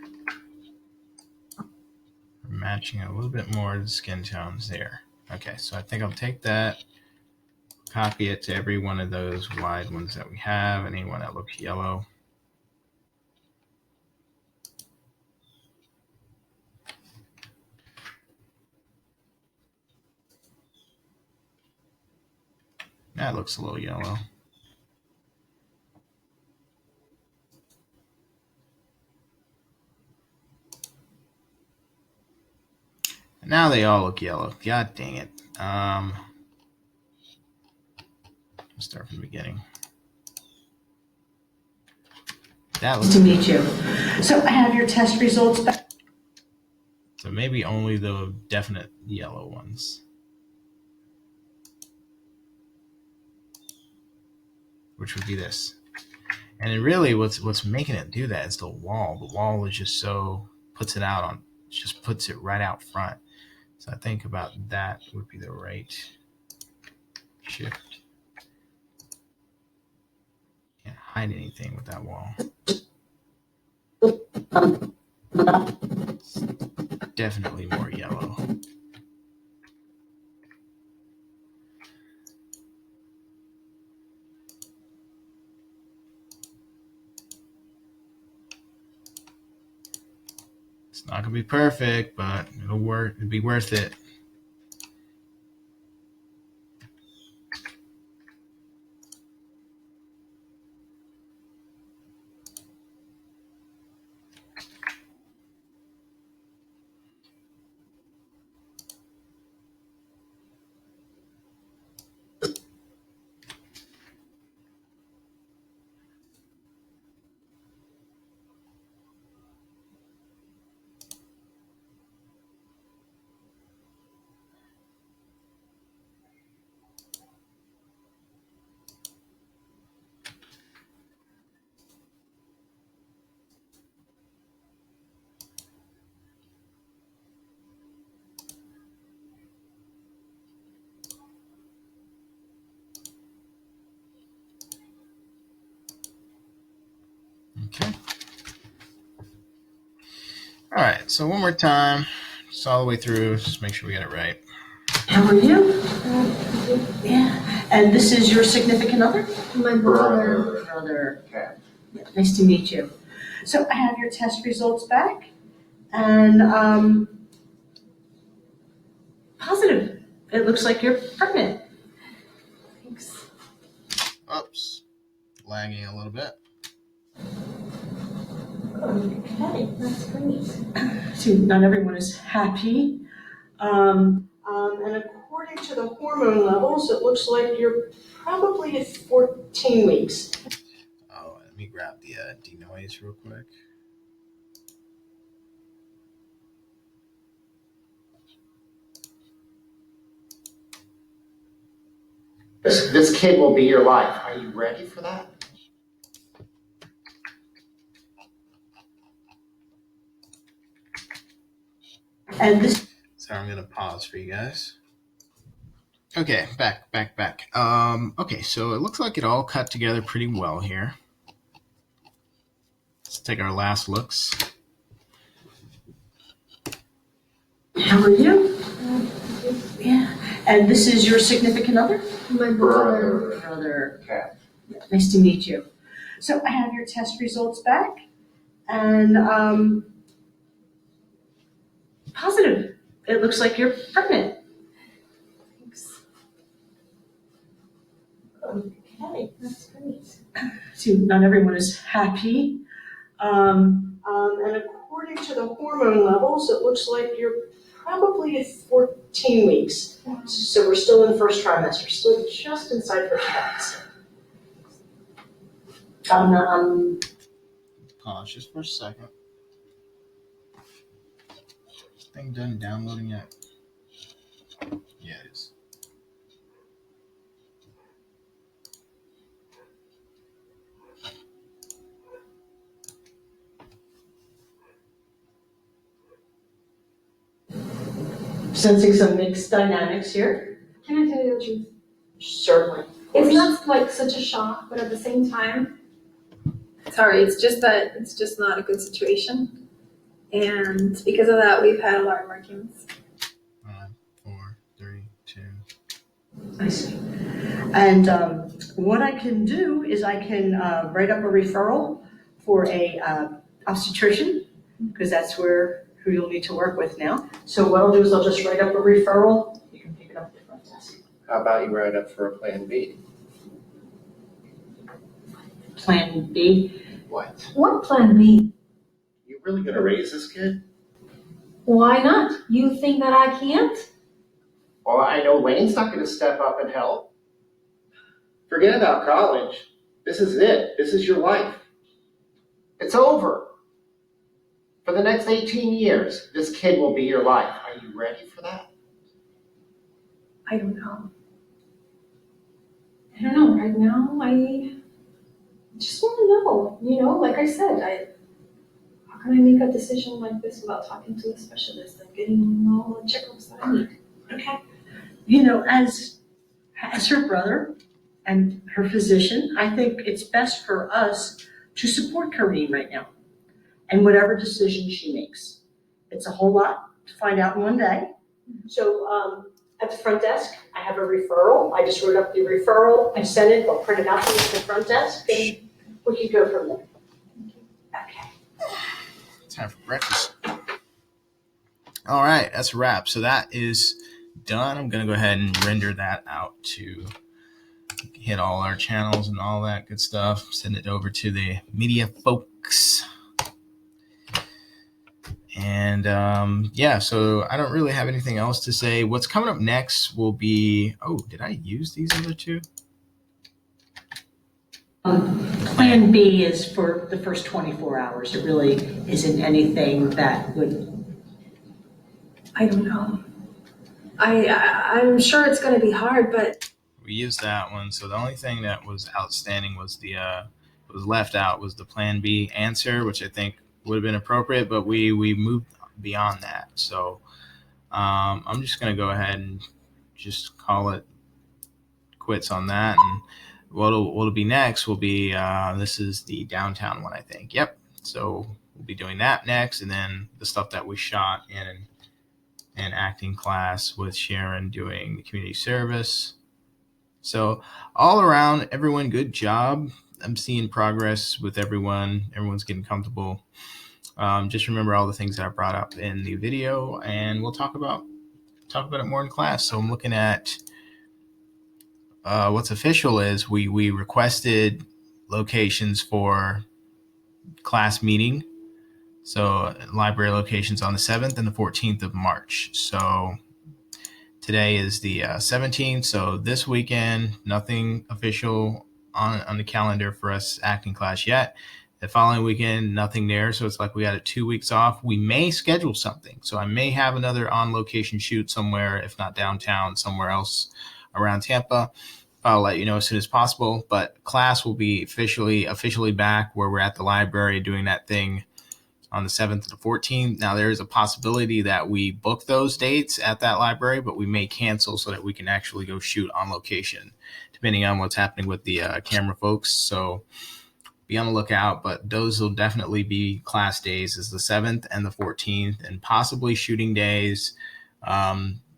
We're matching a little bit more of the skin tones there. Okay, so I think I'll take that, copy it to every one of those wide ones that we have, anyone that looks yellow. That looks a little yellow. Now they all look yellow. God dang it. Let's start from the beginning. That Nice looks to meet you. So I have your test results back. So maybe only the definite yellow ones. Which would be this. And really what's making it do that is the wall. The wall is just so puts it right out front. So I think about that would be the right shift. Can't hide anything with that wall. It's definitely more yellow. It's not gonna be perfect, but it'll work. It'll be worth it. Okay. All right. So one more time, just all the way through. Just make sure we get it right. How are you? Yeah. And this is your significant other? My brother. Brother. Okay. Yeah, nice to meet you. So I have your test results back, and positive. It looks like you're pregnant. Thanks. Oops. Lagging a little bit. Okay. That's great. See, not everyone is happy. And according to the hormone levels, it looks like you're probably at 14 weeks. Oh, let me grab the denoise real quick. This kid will be your life. Are you ready for that? And this. So I'm gonna pause for you guys. Okay, back. Okay, so it looks like it all cut together pretty well here. Let's take our last looks. How are you? Yeah. And this is your significant other? My brother. Brother. Okay. Yeah, nice to meet you. So I have your test results back, and positive. It looks like you're pregnant. Thanks. Okay. That's great. See, not everyone is happy. And according to the hormone levels, it looks like you're probably at 14 weeks. So we're still in the first trimester, still just inside first trimester. Pause just for a second. This thing done downloading yet? sensing some mixed dynamics here. Can I tell you the truth? Certainly, of It's course. not like such a shock, but at the same time, sorry, it's just that it's just not a good situation. And because of that, we've had a lot of arguments. 5, 4, 3, 2. I see. And what I can do is I can write up a referral for a obstetrician, because that's who you'll need to work with now. So what I'll do is I'll just write up a referral. You can pick it up at the front desk. How about you write up for a plan B? Plan B. What? What plan B? You really gonna raise this kid? Why not? You think that I can't? Well, I know Lane's not gonna step up and help. Forget about college. This is it. This is your life. It's over. For the next 18 years, this kid will be your life. Are you ready for that? I don't know. I don't know. Right now, I just want to know. You know, like I said, how can I make a decision like this without talking to a specialist and getting all the checkups that I need? Okay. You know, as her brother and her physician, I think it's best for us to support Kareem right now and whatever decision she makes. It's a whole lot to find out in one day. So at the front desk, I have a referral. I just wrote up the referral. I sent it. I'll print it out for you at the front desk, and we can go from there. Okay. Time for breakfast. All right, that's a wrap. So that is done. I'm going to go ahead and render that out to hit all our channels and all that good stuff. Send it over to the media folks. And yeah, so I don't really have anything else to say. What's coming up next will be, oh, did I use these other two? Plan B is for the first 24 hours. It really isn't anything that would. I don't know. I'm sure it's going to be hard, but We used that one. So the only thing that was outstanding was was left out was the Plan B answer, which I think would have been appropriate, but we moved beyond that. So I'm just going to go ahead and just call it quits on that. And what'll be next will be, this is the downtown one, I think. Yep. So we'll be doing that next. And then the stuff that we shot in an acting class with Sharon doing the community service. So all around, everyone, good job. I'm seeing progress with everyone. Everyone's getting comfortable. Just remember all the things that I brought up in the video, and we'll talk about it more in class. So I'm looking at what's official is we requested locations for class meeting. So library locations on the 7th and the 14th of March. So today is the 17th. So this weekend, nothing official on the calendar for us acting class yet. The following weekend, nothing there. So it's like we got it 2 weeks off. We may schedule something. So I may have another on location shoot somewhere, if not downtown, somewhere else around Tampa. I'll let you know as soon as possible. But class will be officially back where we're at the library doing that thing on the 7th to the 14th. Now, there is a possibility that we book those dates at that library, but we may cancel so that we can actually go shoot on location, depending on what's happening with the camera folks. So be on the lookout, but those will definitely be class days, is the 7th and the 14th, and possibly shooting days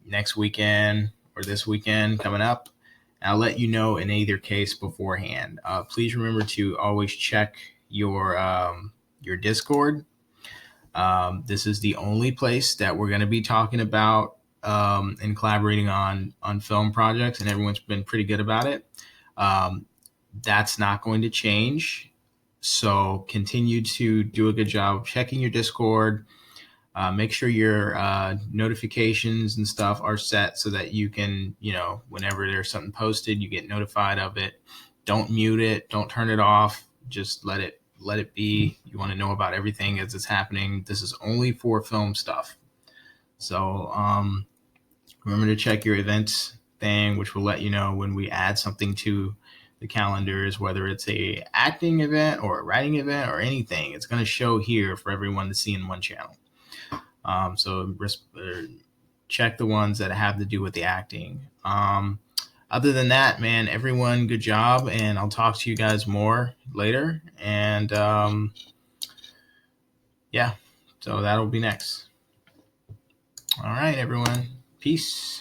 next weekend or this weekend coming up. I'll let you know in either case beforehand. Please remember to always check your Discord. This is the only place that we're going to be talking about and collaborating on film projects, and everyone's been pretty good about it. That's not going to change. So continue to do a good job checking your Discord. Make sure your notifications and stuff are set so that you can, whenever there's something posted, you get notified of it. Don't mute it. Don't turn it off. Just let it be. You want to know about everything as it's happening. This is only for film stuff. So remember to check your events thing, which will let you know when we add something to the calendars, whether it's a acting event or a writing event or anything. It's going to show here for everyone to see in one channel. So check the ones that have to do with the acting. Other than that, man, everyone, good job, and I'll talk to you guys more later. And yeah, so that'll be next. All right, everyone. Peace.